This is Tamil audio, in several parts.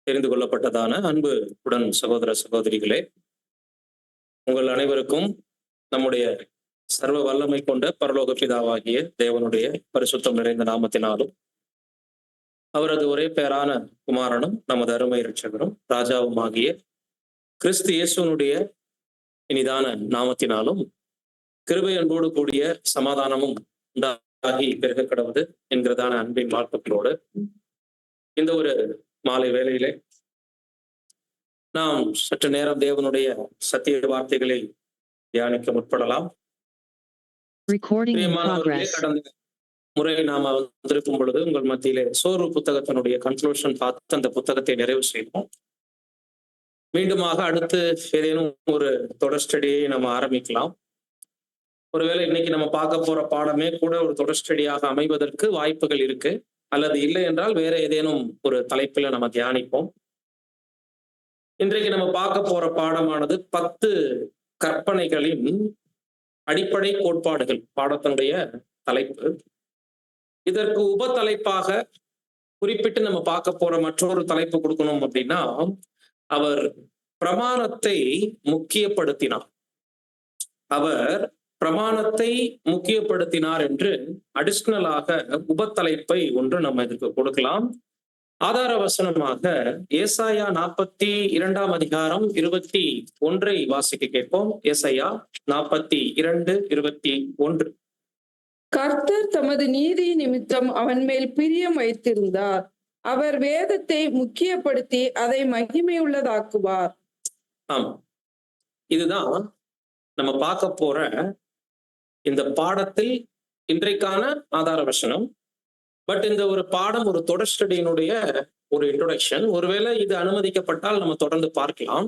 தெரிந்து கொள்ளப்பட்டதான அன்பு உடன் சகோதர சகோதரிகளே, உங்கள் அனைவருக்கும் நம்முடைய சர்வ வல்லமை கொண்ட பரலோக பிதாவாகிய தேவனுடைய பரிசுத்தம் நிறைந்த நாமத்தினாலும், அவரது ஒரே பேரான குமாரனும் நமது அருமை இரட்சகரும் ராஜாவும் ஆகிய கிறிஸ்து இயேசுனுடைய இனிதான நாமத்தினாலும் கிருபை அன்போடு கூடிய சமாதானமும் உண்டாகி பெருக கடவுது என்கிறதான அன்பின் வாழ்த்துக்களோடு இந்த ஒரு மாலை வேளையிலே நாம் சற்று நேரம் தேவனுடைய சத்திய வார்த்தைகளை தியானிக்க முற்படலாம். கடந்த முறை நாம வந்திருக்கும் பொழுது உங்கள் மத்தியிலே சோர்வு புத்தகத்தினுடைய கன்க்ளூஷன் பார்த்து அந்த புத்தகத்தை நிறைவு செய்வோம். மீண்டுமாக அடுத்து ஏதேனும் ஒரு தொடர் ஸ்டடியை நம்ம ஆரம்பிக்கலாம். ஒருவேளை இன்னைக்கு நம்ம பார்க்க போற பாடமே கூட ஒரு தொடர் ஸ்டடியாக அமைவதற்கு வாய்ப்புகள் இருக்கு, அல்லது இல்லை என்றால் வேற ஏதேனும் ஒரு தலைப்பில நம்ம தியானிப்போம். இன்றைக்கு நம்ம பார்க்க போற பாடமானது 10 கற்பனைகளின் அடிப்படை கோட்பாடுகள் பாடத்தினுடைய தலைப்பு. இதற்கு உப தலைப்பாக குறிப்பிட்டு நம்ம பார்க்க போற மற்றொரு தலைப்பு கொடுக்கணும் அப்படின்னா, அவர் பிரமாணத்தை முக்கியப்படுத்தினார். அவர் பிரமாணத்தை முக்கியப்படுத்தினார் என்று அடிஷனலாக உப தலைப்பை ஒன்று நம்ம இதுக்கு கொடுக்கலாம். ஆதார வசனமாக ஏசாயா 42 அதிகாரம் 21 வாசிக்க கேட்போம். ஏசாயா 42:21. கர்த்தர் தமது நீதி நிமித்தம் அவன் மேல் பிரியம் வைத்திருந்தார். அவர் வேதத்தை முக்கியப்படுத்தி அதை மகிமையுள்ளதாக்குவார். ஆமா, இதுதான் நம்ம பார்க்க போற இந்த பாடத்தில் இன்றைக்கான ஆதார வசனம். பட் இந்த ஒரு பாடம் ஒரு தொடர் ஸ்டடியினுடைய ஒரு இன்ட்ரோடக்ஷன். ஒருவேளை இது அனுமதிக்கப்பட்டால் நம்ம தொடர்ந்து பார்க்கலாம்.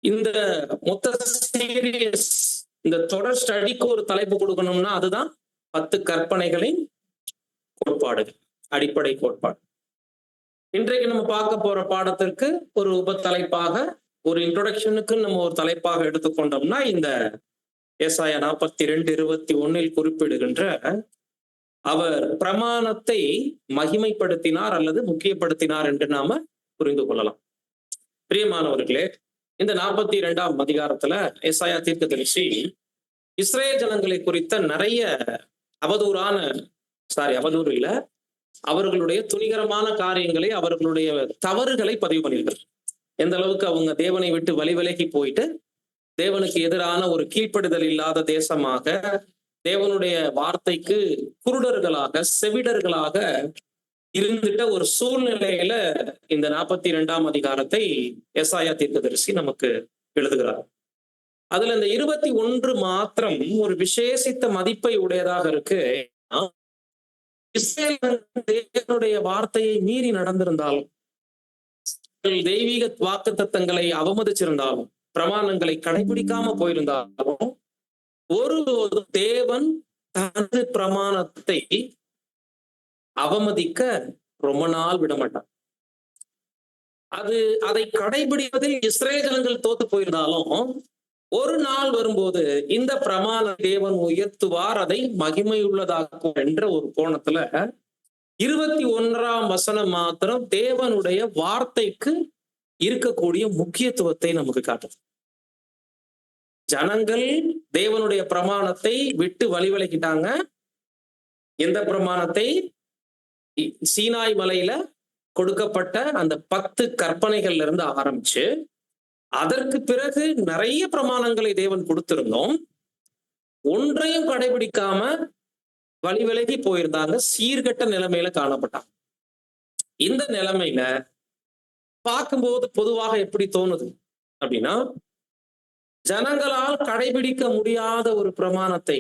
இந்த மொத்த சீரியஸ், இந்த தொடர் ஸ்டடிக்கு ஒரு தலைப்பு கொடுக்கணும்னா அதுதான் 10 கற்பனைகளின் கோட்பாடுகள், அடிப்படை கோட்பாடு. இன்றைக்கு நம்ம பார்க்க போற பாடத்திற்கு ஒரு உப தலைப்பாக, ஒரு இன்ட்ரோடக்ஷனுக்கு நம்ம ஒரு தலைப்பாக எடுத்துக்கொண்டோம்னா இந்த ஏசாயா 42:21 குறிப்பிடுகின்ற அவர் பிரமாணத்தை மகிமைப்படுத்தினார் அல்லது முக்கியப்படுத்தினார் என்று நாம புரிந்து கொள்ளலாம். பிரியமானவர்களே, இந்த 42ஆம் அதிகாரத்துல ஏசாயா தீர்க்கதரிசி இஸ்ரேல் ஜனங்களை குறித்த நிறைய அவதூறு இல்ல, அவர்களுடைய துணிகரமான காரியங்களை, அவர்களுடைய தவறுகளை பதிவு பண்ணியிருக்கிறார். எந்த அளவுக்கு அவங்க தேவனை விட்டு விலகி போயிட்டு தேவனுக்கு எதிரான ஒரு கீழ்ப்படுதல் இல்லாத தேசமாக, தேவனுடைய வார்த்தைக்கு குருடர்களாக, செவிடர்களாக இருந்துட்ட ஒரு சூழ்நிலையில இந்த 42ஆம் அதிகாரத்தை ஏசாயா தீர்க்கதரிசி நமக்கு எழுதுகிறார். அதுல இந்த 21 மாத்திரம் ஒரு விசேஷித்த மதிப்பை உடையதாக இருக்கு. இஸ்ரேல் தேவனுடைய வார்த்தையை மீறி நடந்திருந்தாலும், தெய்வீக வாக்குத்தத்தங்களை அவமதிச்சிருந்தாலும், பிரமாணங்களை கடைபிடிக்காம போயிருந்தாலும், ஒரு தேவன் தனது பிரமாணத்தை அவமதிக்க ரொம்ப நாள் விடமாட்டார். அதை கடைபிடிப்பதில் இஸ்ரேல் ஜனங்கள் தோத்து போயிருந்தாலும், ஒரு நாள் வரும்போது இந்த பிரமாண தேவன் உயர்த்துவார், அதை மகிமையுள்ளதாக்கும் என்ற ஒரு கோணத்துல 21ஆம் வசனம் மாத்திரம் தேவனுடைய வார்த்தைக்கு இருக்கக்கூடிய முக்கியத்துவத்தை நமக்கு காட்டுது. ஜனங்கள் தேவனுடைய பிரமாணத்தை விட்டு விலகிட்டாங்க. எந்த பிரமாணத்தை? சீனாய் மலையில கொடுக்கப்பட்ட அந்த 10 கற்பனைகள்ல இருந்து ஆரம்பிச்சு, அதற்கு பிறகு நிறைய பிரமாணங்களை தேவன் கொடுத்திருந்தோம். ஒன்றையும் கடைபிடிக்காம விலகி போயிருந்தாங்க. சீர்கெட்ட நிலைமையில காணப்பட்டாங்க. இந்த நிலைமையில பார்க்கும்போது பொதுவாக எப்படி தோணுது அப்படின்னா, ஜனங்களால் கடைபிடிக்க முடியாத ஒரு பிரமாணத்தை,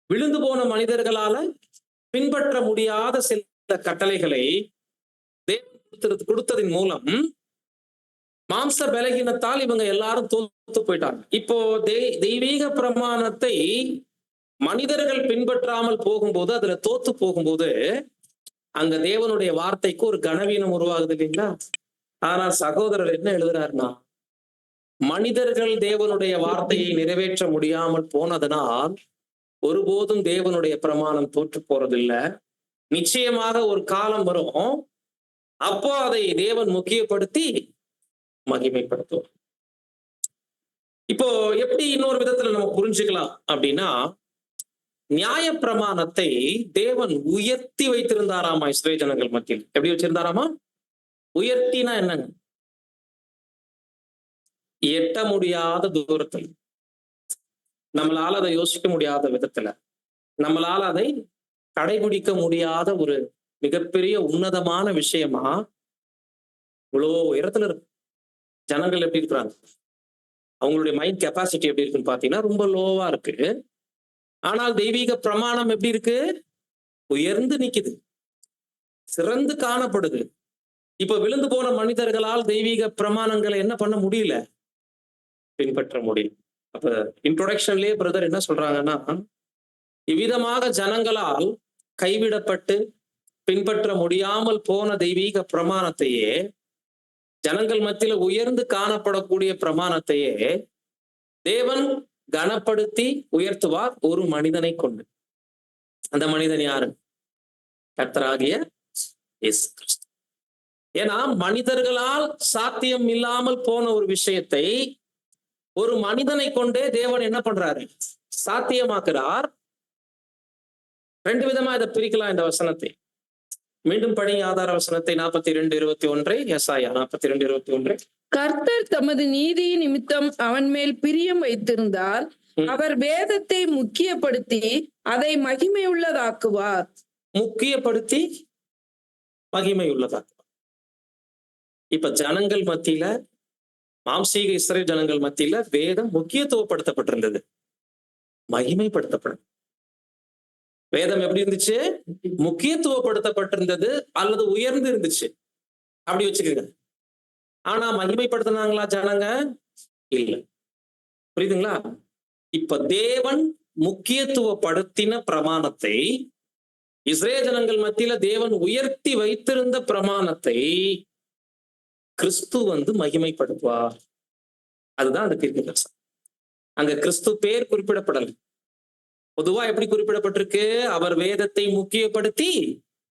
விழுந்து போன மனிதர்களால பின்பற்ற முடியாத சில கட்டளைகளை தேவன் கொடுத்ததின் மூலம் மாம்ச பலகீனத்தால் இவங்க எல்லாரும் தோத்து போயிட்டாங்க. இப்போ தெய்வீக பிரமாணத்தை மனிதர்கள் பின்பற்றாமல் போகும்போது, அதுல தோத்து போகும்போது, அங்க தேவனுடைய வார்த்தைக்கு ஒரு கனவீனம் உருவாகுது இல்லைங்களா? ஆனால் சகோதரர் என்ன எழுதுறாருன்னா, மனிதர்கள் தேவனுடைய வார்த்தையை நிறைவேற்ற முடியாமல் போனதனால் ஒருபோதும் தேவனுடைய பிரமாணம் தோற்று போறதில்லை. நிச்சயமாக ஒரு காலம் வரும், அப்போ அதை தேவன் முக்கியப்படுத்தி மகிமைப்படுத்துவார். இப்போ எப்படி இன்னொரு விதத்துல நம்ம புரிஞ்சுக்கலாம் அப்படின்னா, நியாயப்பிரமாணத்தை தேவன் உயர்த்தி வைத்திருந்தாராமா இஸ்ரவேல் ஜனங்கள் மத்தியில். எப்படி வச்சிருந்தாராமா? உயர்த்தினா என்னங்க? எட்ட முடியாத தூரத்தில், நம்மளால அதை யோசிக்க முடியாத விதத்துல, நம்மளால அதை கடைபிடிக்க முடியாத ஒரு மிகப்பெரிய உன்னதமான விஷயமா இவ்வளோ உயரத்துல இருக்கு. ஜனங்கள் எப்படி இருக்கிறாங்க? அவங்களுடைய மைண்ட் கெப்பாசிட்டி எப்படி இருக்குன்னு பாத்தீங்கன்னா ரொம்ப லோவா இருக்கு. ஆனால் தெய்வீக பிரமாணம் எப்படி இருக்கு? உயர்ந்து நிக்குது, சிறந்து காணப்படுது. இப்ப விழுந்து போன மனிதர்களால் தெய்வீக பிரமாணங்களை என்ன பண்ண முடியல? பின்பற்ற முடியும். அப்ப இன்ட்ரோடக்ஷன்லயே பிரதர் என்ன சொல்றாங்கன்னா, இவ்விதமாக ஜனங்களால் கைவிடப்பட்டு பின்பற்ற முடியாமல் போன தெய்வீக பிரமாணத்தையே, ஜனங்கள் மத்தியில உயர்ந்து காணப்படக்கூடிய பிரமாணத்தையே தேவன் கனப்படுத்தி உயர்த்துவார் ஒரு மனிதனை கொண்டு. அந்த மனிதன் யாரு? கர்த்தராகிய இயேசு கிறிஸ்து. ஏன்னா மனிதர்களால் சாத்தியம் இல்லாமல் போன ஒரு விஷயத்தை ஒரு மனிதனை கொண்டே தேவன் என்ன பண்றாரு? சாத்தியமாக்குறார். ரெண்டு விதமா இதை பிரிக்கலாம் இந்த வசனத்தை. மீண்டும் படி ஆதார வசனத்தை 42:21, எசாயா 42:21. கர்த்தர் தமது நீதி நிமித்தம் அவன் மேல் பிரியம் வைத்திருந்தால் அவர் வேதத்தை முக்கியப்படுத்தி அதை மகிமை உள்ளதாக்குவார். முக்கியப்படுத்தி மகிமை உள்ளதாக்குவார். இப்ப ஜனங்கள் மத்தியில, மாம்சீக இஸ்ரவேல் ஜனங்கள் மத்தியில வேதம் முக்கியத்துவப்படுத்தப்பட்டிருந்தது, மகிமைப்படுத்தப்படும். வேதம் எப்படி இருந்துச்சு? முக்கியத்துவப்படுத்தப்பட்டிருந்தது அல்லது உயர்ந்து இருந்துச்சு, அப்படி வச்சுக்கோங்க. ஆனா மகிமைப்படுத்தினாங்களா ஜனங்க? இல்ல. புரியுதுங்களா? இப்ப தேவன் முக்கியத்துவப்படுத்தின பிரமாணத்தை, இஸ்ரவேல் ஜனங்கள் மத்தியில தேவன் உயர்த்தி வைத்திருந்த பிரமாணத்தை கிறிஸ்து வந்து மகிமைப்படுத்துவார். அதுதான் அந்த தீர்க்கதரிசனம். அங்க கிறிஸ்து பேர் குறிப்பிடப்படல. பொதுவா எப்படி குறிப்பிடப்பட்டிருக்கு? அவர் வேதத்தை முக்கியப்படுத்தி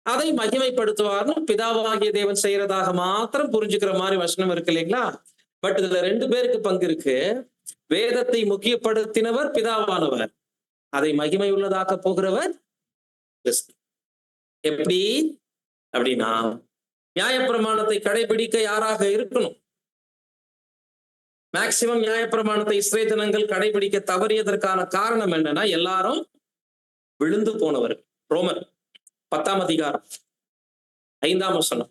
அதை மகிமைப்படுத்துவார்னு பிதாவாகிய தேவன் செய்யறதாக மாத்திரம் புரிஞ்சுக்கிற மாதிரி வசனம் இருக்கு இல்லைங்களா? பட் இதுல ரெண்டு பேருக்கு பங்கு இருக்கு. வேதத்தை முக்கியப்படுத்தினவர் பிதாவானவர், அதை மகிமை உள்ளதாக்க போகிறவர் கிறிஸ்து. எப்படி அப்படின்னா, நியாயப்பிரமாணத்தை கடைபிடிக்க யாராக இருக்கணும்? மேக்சிமம் நியாயப்பிரமாணத்தை இஸ்ரவேல் ஜனங்கள் கடைபிடிக்க தவறியதற்கான காரணம் என்னன்னா, எல்லாரும் விழுந்து போனவர். ரோமர் 10ஆம் அதிகாரம் 5ஆம் வசனம்.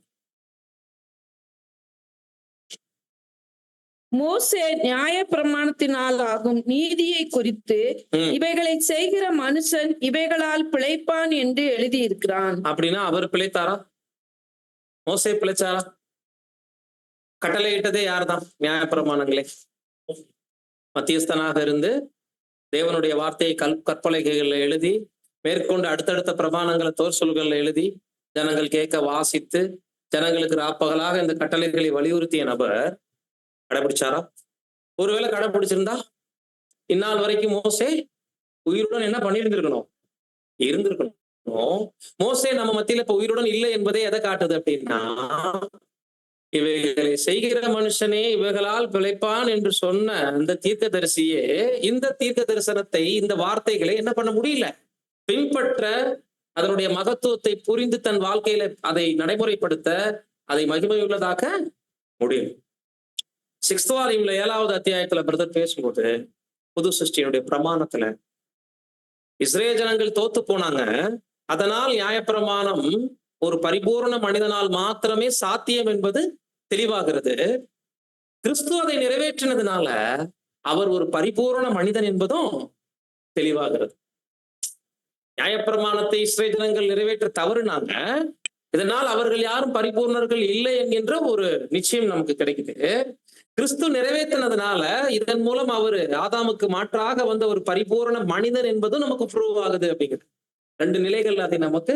மோசே நியாய பிரமாணத்தினால் ஆகும் நீதியை குறித்து இவைகளை செய்கிற மனுஷன் இவைகளால் பிழைப்பான் என்று எழுதியிருக்கிறான். அப்படின்னா அவர் பிழைத்தாரா? மோசே பிழைச்சாரா? கட்டளையிட்டதே யார்தான்? நியாயப்பிரமாணங்களே. மத்தியஸ்தனாக இருந்து தேவனுடைய வார்த்தையை கற்பலகைகள்ல எழுதி, மேற்கொண்டு அடுத்தடுத்த பிரமாணங்களை தோர் சொல்கள்ல எழுதி, ஜனங்கள் கேட்க வாசித்து, ஜனங்களுக்கு ராப்பகலாக இந்த கட்டளைகளை வலியுறுத்திய நபர் கடைபிடிச்சாரா? ஒருவேளை கடைபிடிச்சிருந்தா இந்நாள் வரைக்கும் மோசே உயிருடன் என்ன பண்ணியிருந்திருக்கணும்? இருந்திருக்கணும். மோசே நம்ம மத்தியில இப்ப உயிருடன் இல்லை என்பதே எதை காட்டுது அப்படின்னா, இவைகளை செய்கிற மனுஷனே இவைகளால் பிழைப்பான் என்று சொன்ன அந்த தீர்க்கதரிசியே இந்த தீர்க்க தரிசனத்தை, இந்த வார்த்தைகளை என்ன பண்ண முடியல? பின்பற்ற, அதனுடைய மகத்துவத்தை புரிந்து தன் வாழ்க்கையில அதை நடைமுறைப்படுத்த, அதை மகிமையுள்ளதாக்க முடியும். 6th வால்யூம்ல 7வது அத்தியாயத்துல பிரதர் பேசும்போது, புது சிருஷ்டியினுடைய பிரமாணத்துல இஸ்ரவேல் ஜனங்கள் தோத்து போனாங்க. அதனால் நியாயப்பிரமாணம் ஒரு பரிபூர்ண மனிதனால் மாத்திரமே சாத்தியம் என்பது தெளிவாகிறது. கிறிஸ்து அதை நிறைவேற்றினதுனால அவர் ஒரு பரிபூர்ண மனிதன் என்பதும் தெளிவாகிறது. நியாயப்பிரமாணத்தை இஸ்ரவேல் ஜனங்கள் நிறைவேற்ற தவறுனாங்க, இதனால் அவர்கள் யாரும் பரிபூர்ணர்கள் இல்லை என்கின்ற ஒரு நிச்சயம் நமக்கு கிடைக்குது. கிறிஸ்து நிறைவேற்றினதுனால இதன் மூலம் அவர் ஆதாமுக்கு மாற்றாக வந்த ஒரு பரிபூர்ண மனிதன் என்பதும் நமக்கு ப்ரூவ் ஆகுது. அப்படிங்கிறது ரெண்டு நிலைகள் அதை நமக்கு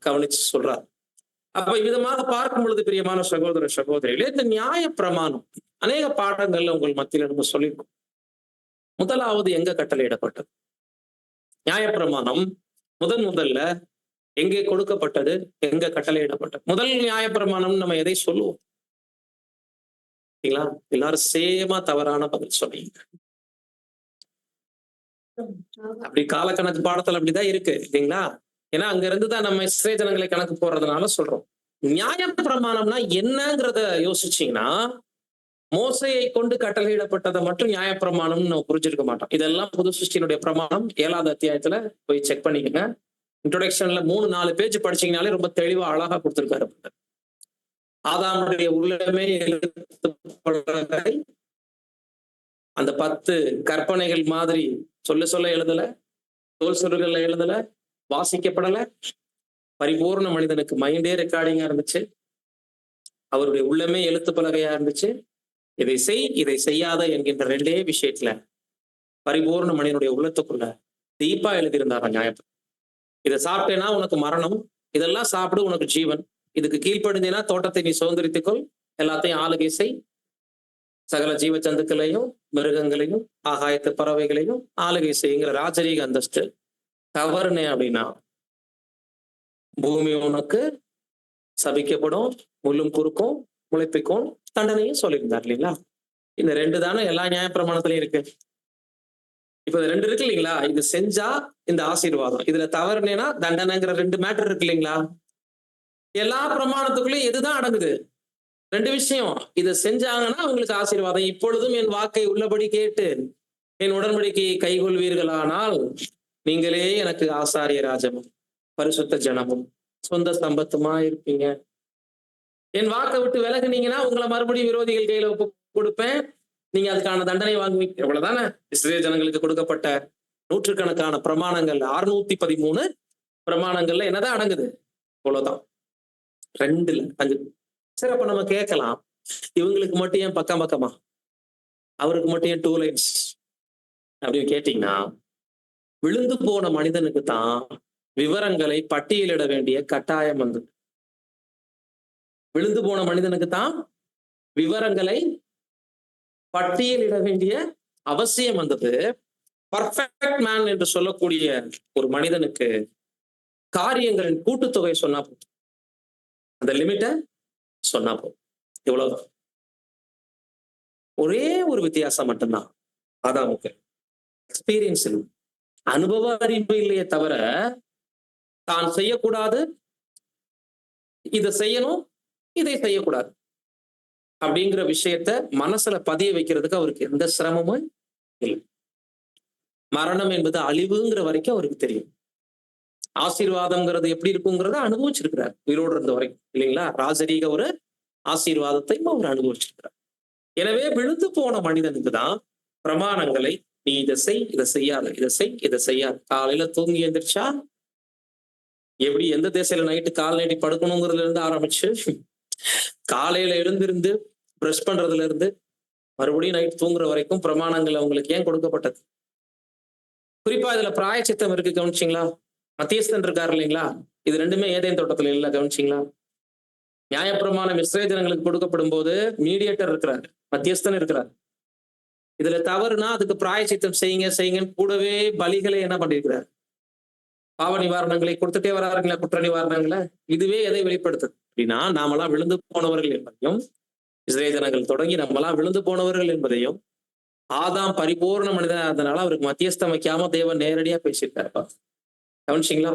கவனிச்சு சொல்றார். அப்ப விதமாக பார்க்கும் பொழுது பிரியமான சகோதர சகோதரிகளே, இந்த நியாய பிரமாணம் அநேக பாடங்கள்ல உங்கள் மத்தியில நம்ம சொல்லியிருக்கோம். முதலாவது எங்க கட்டளையிடப்பட்டது? நியாயப்பிரமாணம் முதல்ல எங்கே கொடுக்கப்பட்டது, எங்க கட்டளையிடப்பட்டது? முதல் நியாயப்பிரமாணம் நம்ம எதை சொல்லுவோம்? எல்லாரும் சேமா தவறான பதில் சொன்னீங்க. அப்படி காலக்கணக்கு பாடத்துல அப்படிதான் இருக்கு இல்லைங்களா? ஏன்னா அங்க இருந்துதான் நம்ம இஸ்ரேல் ஜனங்களை கணக்கு போடுறதுனால சொல்றோம். நியாயப்பிரமாணம்னா என்னங்கிறத யோசிச்சீங்கன்னா, மோசையை கொண்டு கட்டளையிடப்பட்டதை மட்டும் நியாயப்பிரமாணம்னு நம்ம புரிஞ்சிருக்க மாட்டோம். இதெல்லாம் புது சிருஷ்டியினுடைய பிரமாணம் 7வது அத்தியாயத்துல போய் செக் பண்ணிக்கங்க. இன்ட்ரோடக்ஷன்ல 3-4 பேஜ் படிச்சீங்கனாலே ரொம்ப தெளிவா அழகா கொடுத்திருக்காரு. ஆதாமுடைய உள்ளமே எழுதப்பட்டதை அந்த 10 கற்பனைகள் மாதிரி சொல்ல எழுதல, தோல் சுருகல்ல எழுதல, வாசிக்கப்படல. பரிபூர்ண மனிதனுக்கு மைண்டே ரெக்கார்டிங்கா இருந்துச்சு. அவருடைய உள்ளமே எழுத்து பலகையா இருந்துச்சு. இதை செய், இதை செய்யாத என்கின்ற 2 விஷயத்துல பரிபூர்ண மனிதனுடைய உள்ளத்துக்குள்ள டீப்பா எழுதியிருந்தாரா நியாயம். இதை சாப்பிட்டேன்னா உனக்கு மரணம், இதெல்லாம் சாப்பிடு உனக்கு ஜீவன், இதுக்கு கீழ்ப்படிந்தேன்னா தோட்டத்தை நீ சுதந்திரித்துக்கொள், எல்லாத்தையும் ஆளுகை செய், சகல ஜீவ ஜந்துக்களையும் மிருகங்களையும் ஆகாயத்து பறவைகளையும் ஆளுகை செய்யுங்கிற ராஜரீக அந்தஸ்து. தவறுனே அப்படின்னா பூமி உனக்கு சபிக்கப்படும், முள்ளும் குறுக்கும் முளைப்பிக்கும் தண்டனையும் சொல்லியிருந்தார் இல்லைங்களா? இந்த 2 தானே எல்லா நியாயப்பிரமாணத்திலையும் இருக்கு. இப்ப இது 2 இருக்கு இல்லைங்களா? இது செஞ்சா இந்த ஆசீர்வாதம், இதுல தவறுனேனா தண்டனைங்கிற 2 மேட்டர் இருக்கு இல்லைங்களா? எல்லா பிரமாணத்துக்குள்ளயும் எதுதான் அடங்குது? 2 விஷயம். இதை செஞ்சாங்கன்னா அவங்களுக்கு ஆசீர்வாதம். இப்பொழுதும் என் வாக்கை உள்ளபடி கேட்டு என் உடன்படிக்கையை கைகொள்வீர்களானால் நீங்களே எனக்கு ஆசாரிய ராஜமும் பரிசுத்த ஜனமும் சொந்த சம்பத்துமா இருப்பீங்க. என் வாக்கை விட்டு விலகுனீங்கன்னா உங்களை மறுபடியும் விரோதிகள் கையில கொடுப்பேன், நீங்க அதுக்கான தண்டனை வாங்குவீங்க. இவ்வளவுதானே இஸ்ரேல் ஜனங்களுக்கு கொடுக்கப்பட்ட நூற்றுக்கணக்கான பிரமாணங்கள். 613 பிரமாணங்கள்ல என்னதான் அடங்குது? அவ்வளவுதான். 2 5. சரி, அப்ப நம்ம கேட்கலாம், இவங்களுக்கு மட்டும் ஏன் பக்கம் பக்கமா, அவருக்கு மட்டும் ஏன் 2 லைன்ஸ் அப்படின்னு கேட்டீங்கன்னா, விழுந்து போன மனிதனுக்கு தான் விவரங்களை பட்டியலிட வேண்டிய கட்டாயம் வந்தது. விழுந்து போன மனிதனுக்கு தான் விவரங்களை பட்டியலிட வேண்டிய அவசியம் வந்தது. பர்ஃபெக்ட் மேன் என்று சொல்லக்கூடிய ஒரு மனிதனுக்கு காரியங்களின் கூட்டுத்தொகை சொன்னா போதும், அந்த லிமிட்டை சொன்னா போதும். இவ்வளவுதான். ஒரே ஒரு வித்தியாசம் மட்டும்தான் ஆதாமுக்கு, எக்ஸ்பீரியன்ஸ் இல்லை, அனுபவ அறிவு இல்லையே தவிர தான் செய்யக்கூடாது, இதை செய்யணும், இதை செய்யக்கூடாது அப்படிங்கிற விஷயத்த மனசுல பதிய வைக்கிறதுக்கு அவருக்கு எந்த சிரமமும் இல்லை. மரணம் என்பது அழிவுங்கிற வரைக்கும் அவருக்கு தெரியும். ஆசீர்வாதம்ங்கிறது எப்படி இருக்குங்கிறத அனுபவிச்சிருக்கிறார் உயிரோடு இருந்த வரைக்கும் இல்லைங்களா? ராஜரீக ஒரு ஆசீர்வாதத்தையும் அவர் அனுபவிச்சிருக்கிறார். எனவே விழுந்து போன மனிதனுக்கு தான் பிரமாணங்களை, நீ இதை செய், இதை செய்யாத, இதை செய், இதை செய்யாது. காலையில தூங்கி எழுந்திரிச்சா எப்படி எந்த திசையில நைட்டு கால் நீட்டி படுக்கணுங்கிறதுல இருந்து ஆரம்பிச்சு காலையில எழுந்திருந்து பிரஷ் பண்றதுல இருந்து மறுபடியும் நைட் தூங்குற வரைக்கும் பிரமாணங்கள் அவங்களுக்கு ஏன் கொடுக்கப்பட்டது? குறிப்பா இதுல பிராயச்சித்தம் இருக்கு, கவனிச்சிங்களா? மத்தியஸ்தன் இருக்காரு இல்லைங்களா? இது 2மே ஏதேன் தோட்டத்துல இல்ல, கவனிச்சிங்களா? நியாயப்பிரமாணம் இஸ்ரேல் ஜனங்களுக்கு கொடுக்கப்படும் போது மீடியேட்டர் இருக்கிறார், மத்தியஸ்தன் இருக்கிறார். இதுல தவறுனா அதுக்கு பிராயச்சித்தம் செய்யுங்கன்னு கூடவே பலிகளை என்ன பண்ணிருக்கிறார்? பாவ நிவாரணங்களை கொடுத்துட்டே வராருங்களா, குற்ற நிவாரணங்களை. இதுவே எதை வெளிப்படுத்துது அப்படின்னா, நாமெல்லாம் விழுந்து போனவர்கள் என்பதையும், இஸ்ரேல் ஜனங்கள் தொடங்கி நம்மெல்லாம் விழுந்து போனவர்கள் என்பதையும், ஆதாம் பரிபூர்ண மனிதனா இருந்தனால அவருக்கு மத்தியஸ்தம் வைக்காம தேவன் நேரடியா பேசியிருக்காரு. கவனிச்சிங்களா?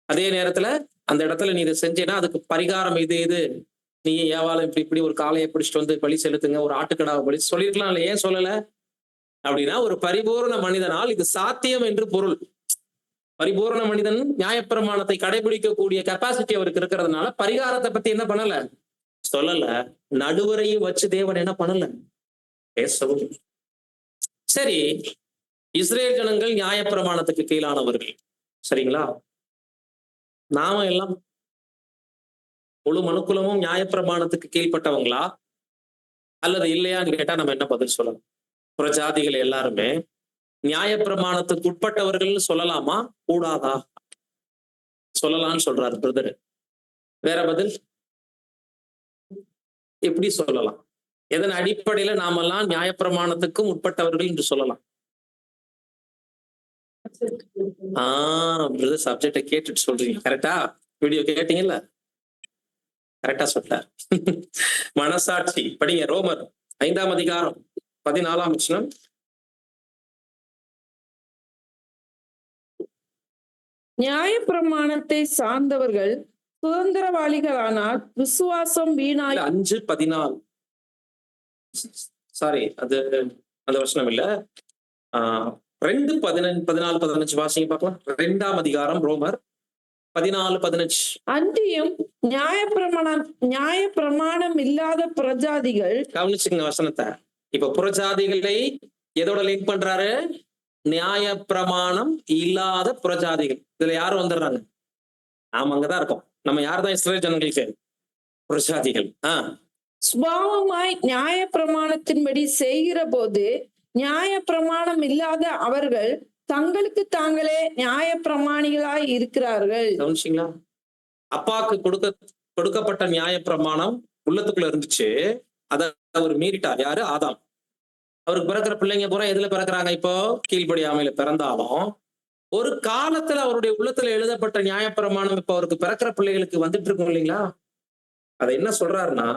அதே நேரத்துல அந்த இடத்துல நீ இதை செஞ்சேன்னா அதுக்கு பரிகாரம் இது நீ ஏவாலும் இப்படி ஒரு காளையை பிடிச்சிட்டு வந்து பலி செலுத்துங்க, ஒரு ஆட்டுக்கடாவை பலி சொல்லிருக்கலாம் இல்ல, ஏன் சொல்லல அப்படின்னா, ஒரு பரிபூர்ண மனிதனால் இது சாத்தியம் என்று பொருள். பரிபூர்ண மனிதன் நியாயப்பிரமாணத்தை கடைபிடிக்கக்கூடிய கெப்பாசிட்டி அவருக்கு இருக்கிறதுனால பரிகாரத்தை பத்தி என்ன பண்ணல, சொல்லல. நடுவரையும் வச்சு தேவன் என்ன பண்ணல, பேசவும். சரி, இஸ்ரேல் ஜனங்கள் நியாயப்பிரமாணத்துக்கு கீழானவர்கள், சரிங்களா? நாம எல்லாம் முழு மனுக்குலமும் நியாயப்பிரமாணத்துக்கு கீழ்பட்டவங்களா அல்லது இல்லையான்னு கேட்டா நம்ம என்ன பதில் சொல்லலாம்? புறஜாதிகள் எல்லாருமே நியாயப்பிரமாணத்துக்கு உட்பட்டவர்கள் சொல்லலாமா கூடாதா? சொல்லலாம்னு சொல்றாரு பிரதர். வேற பதில் எப்படி சொல்லலாம்? எதன் அடிப்படையில நாமெல்லாம் நியாயப்பிரமாணத்துக்கும் உட்பட்டவர்கள் என்று சொல்லலாம்? சப்ஜெக்ட கேட்டுட்டு சொல்றீங்க. கரெக்டா? வீடியோ கேட்டீங்கல்ல, கரெக்டா சொல்லிட்டார். மனசாட்சி படிங்க. ரோமர் 5ஆம் அதிகாரம் 14ஆம் வசனம். நியாயப்பிரமாணத்தை சார்ந்தவர்கள் சுதந்திரவாளிகளானால் விசுவாசம் வீணாய் 5:14. சாரி, அது அந்த வசனம் இல்ல. 2:14-15 வாசிங்க பார்க்கலாம். 2ஆம் அதிகாரம் ரோமர் 14-15. அன்றியும் நியாயப்பிரமாணம் இல்லாத பிரஜாதிகள் கவனிச்சுங்க வசனத்தை. இப்ப புறஜாதிகளை எதோட லிங்க் பண்றாரு? நியாயப்பிரமாணம் இல்லாத புறஜாதிகள். இதுல யாரும் வந்துடுறாங்க? நாம அங்கதான் இருக்கோம். நம்ம யார்தான் இஸ்ரவேல் ஜனங்களுக்கு? புறஜாதிகள். சுபாவமாய் நியாயப்பிரமாணத்தின்படி செய்கிற போது நியாயப்பிரமாணம் இல்லாத அவர்கள் தங்களுக்கு தாங்களே நியாயப்பிரமாணிகளாய் இருக்கிறார்கள். கவனிச்சிங்களா? அப்பாவுக்கு கொடுக்கப்பட்ட நியாயப்பிரமாணம் உள்ளத்துக்குள்ள இருந்துச்சு. அதை அவர் மீறிட்டார். யாரு? ஆதாம். அவருக்கு பிறக்கிற பிள்ளைங்க பூரா எதுல பிறக்கிறாங்க? இப்போ கீழ்ப்படியாமையில பிறந்தாலும் ஒரு காலத்துல அவருடைய உள்ளத்துல எழுதப்பட்ட நியாயப்பிரமாணம் இப்ப அவருக்கு பிறக்கிற பிள்ளைகளுக்கு வந்துட்டு இருக்கும் இல்லைங்களா? அதை என்ன சொல்றாருன்னா,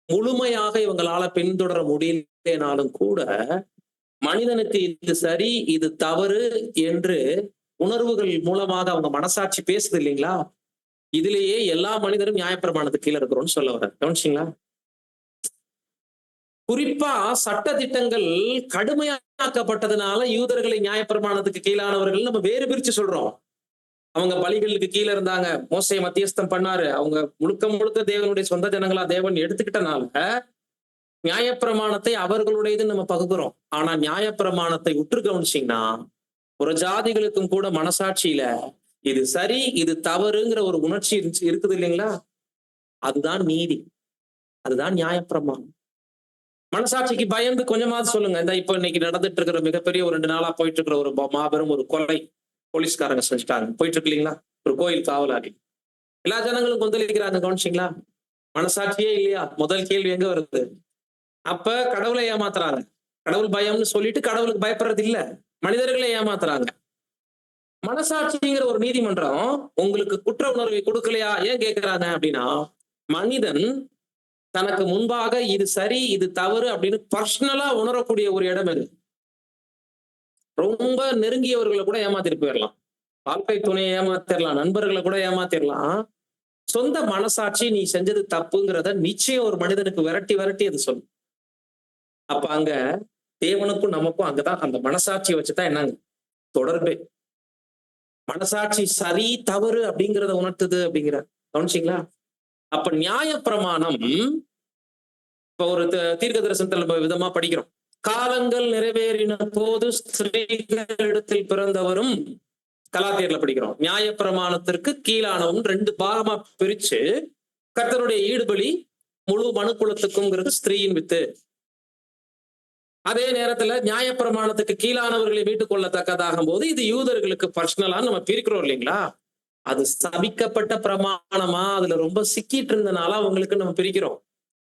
முழுமையாக இவங்களால பின்தொடர முடியலனாலும் கூட மனிதனுக்கு இது சரி இது தவறு என்று உணர்வுகள் மூலமாக அவங்க மனசாட்சி பேசுது இல்லைங்களா? இதுலயே எல்லா மனிதரும் நியாயப்பிரமாணத்துக்கு கீழே இருக்கிறோம்னு சொல்ல வர. கவனிச்சிங்களா? குறிப்பா சட்ட திட்டங்கள் கடுமையாக்கப்பட்டதுனால யூதர்களை நியாயப்பிரமாணத்துக்கு கீழானவர்கள் நம்ம வேறு பிரிச்சு சொல்றோம். அவங்க பலிகளுக்கு கீழே இருந்தாங்க, மோசே மத்தியஸ்தம் பண்ணாரு, அவங்க முழுக்க முழுக்க தேவனுடைய சொந்த ஜனங்களா தேவன் எடுத்துக்கிட்டனால நியாயப்பிரமாணத்தை அவர்களுடையது நம்ம பகுக்கிறோம். ஆனா நியாயப்பிரமாணத்தை உற்று கவனிச்சீங்கன்னா ஒரு ஜாதிகளுக்கும் கூட மனசாட்சியில இது சரி இது தவறுங்கிற ஒரு உணர்ச்சி இருக்குது இல்லைங்களா? அதுதான் நீதி, அதுதான் நியாயப்பிரமாணம். மனசாட்சிக்கு பயந்து கொஞ்சமாவது சொல்லுங்க. இந்த இப்ப இன்னைக்கு நடந்துட்டு இருக்கிற மிகப்பெரிய ஒரு 2 நாளா போயிட்டு இருக்கிற ஒரு மாபெரும் ஒரு கொலை போலீஸ்காரங்க செஞ்சுட்டாங்க, போயிட்டு இருக்கு இல்லைங்களா? ஒரு கோயில் காவலாளி. எல்லா ஜனங்களும் கொந்தளிக்கிறாங்க. கவனிச்சிங்களா? மனசாட்சியே இல்லையா? முதல் கேள்வி எங்க வருது? அப்ப கடவுளை ஏமாத்துறாங்க. கடவுள் பயம்னு சொல்லிட்டு கடவுளுக்கு பயப்படுறது இல்ல, மனிதர்களை ஏமாத்துறாங்க. மனசாட்சிங்கிற ஒரு நீதிமன்றம் உங்களுக்கு குற்ற உணர்வை கொடுக்கலையா? ஏன் கேட்கிறாங்க அப்படின்னா, மனிதன் தனக்கு முன்பாக இது சரி இது தவறு அப்படின்னு பர்சனலா உணரக்கூடிய ஒரு இடம் இது. ரொம்ப நெருங்கியவர்களை கூட ஏமாத்திட்டு போயிடலாம், வாழ்க்கை துணையை ஏமாத்திரலாம், நண்பர்களை கூட ஏமாத்திரலாம். சொந்த மனசாட்சி நீ செஞ்சது தப்புங்கிறத நிச்சயம் ஒரு மனிதனுக்கு விரட்டி விரட்டி அது சொல்லும். அப்ப அங்க தேவனுக்கும் நமக்கும் அங்கதான் அந்த மனசாட்சியை வச்சுதான் என்னங்க தொடர்பே. மனசாட்சி சரி தவறு அப்படிங்கிறத உணர்த்துது அப்படிங்கிற. கவனிச்சிங்களா? அப்ப நியாயப்பிரமாணம் இப்ப ஒரு தீர்க்க தரிசனத்துல விதமா படிக்கிறோம். காலங்கள் நிறைவேறின போது ஸ்திரீகளிடத்தில் பிறந்தவரும், கலாத்தியர்ல படிக்கிறோம், நியாயப்பிரமாணத்திற்கு கீழானவும் 2 பாகமா பிரிச்சு கர்த்தருடைய ஈடுபலி முழு மனுக்குலத்துக்கும்ங்கிறது ஸ்திரீயின் வித்து. அதே நேரத்துல நியாயப்பிரமாணத்துக்கு கீழானவர்களை மீட்டுக் கொள்ளத்தக்கதாகும் போது இது யூதர்களுக்கு பர்சனலா நம்ம பிரிக்கிறோம் இல்லைங்களா? அது சபிக்கப்பட்ட பிரமாணமா அதுல ரொம்ப சிக்கிட்டு இருந்தனால அவங்களுக்கு நம்ம பிரிக்கிறோம்.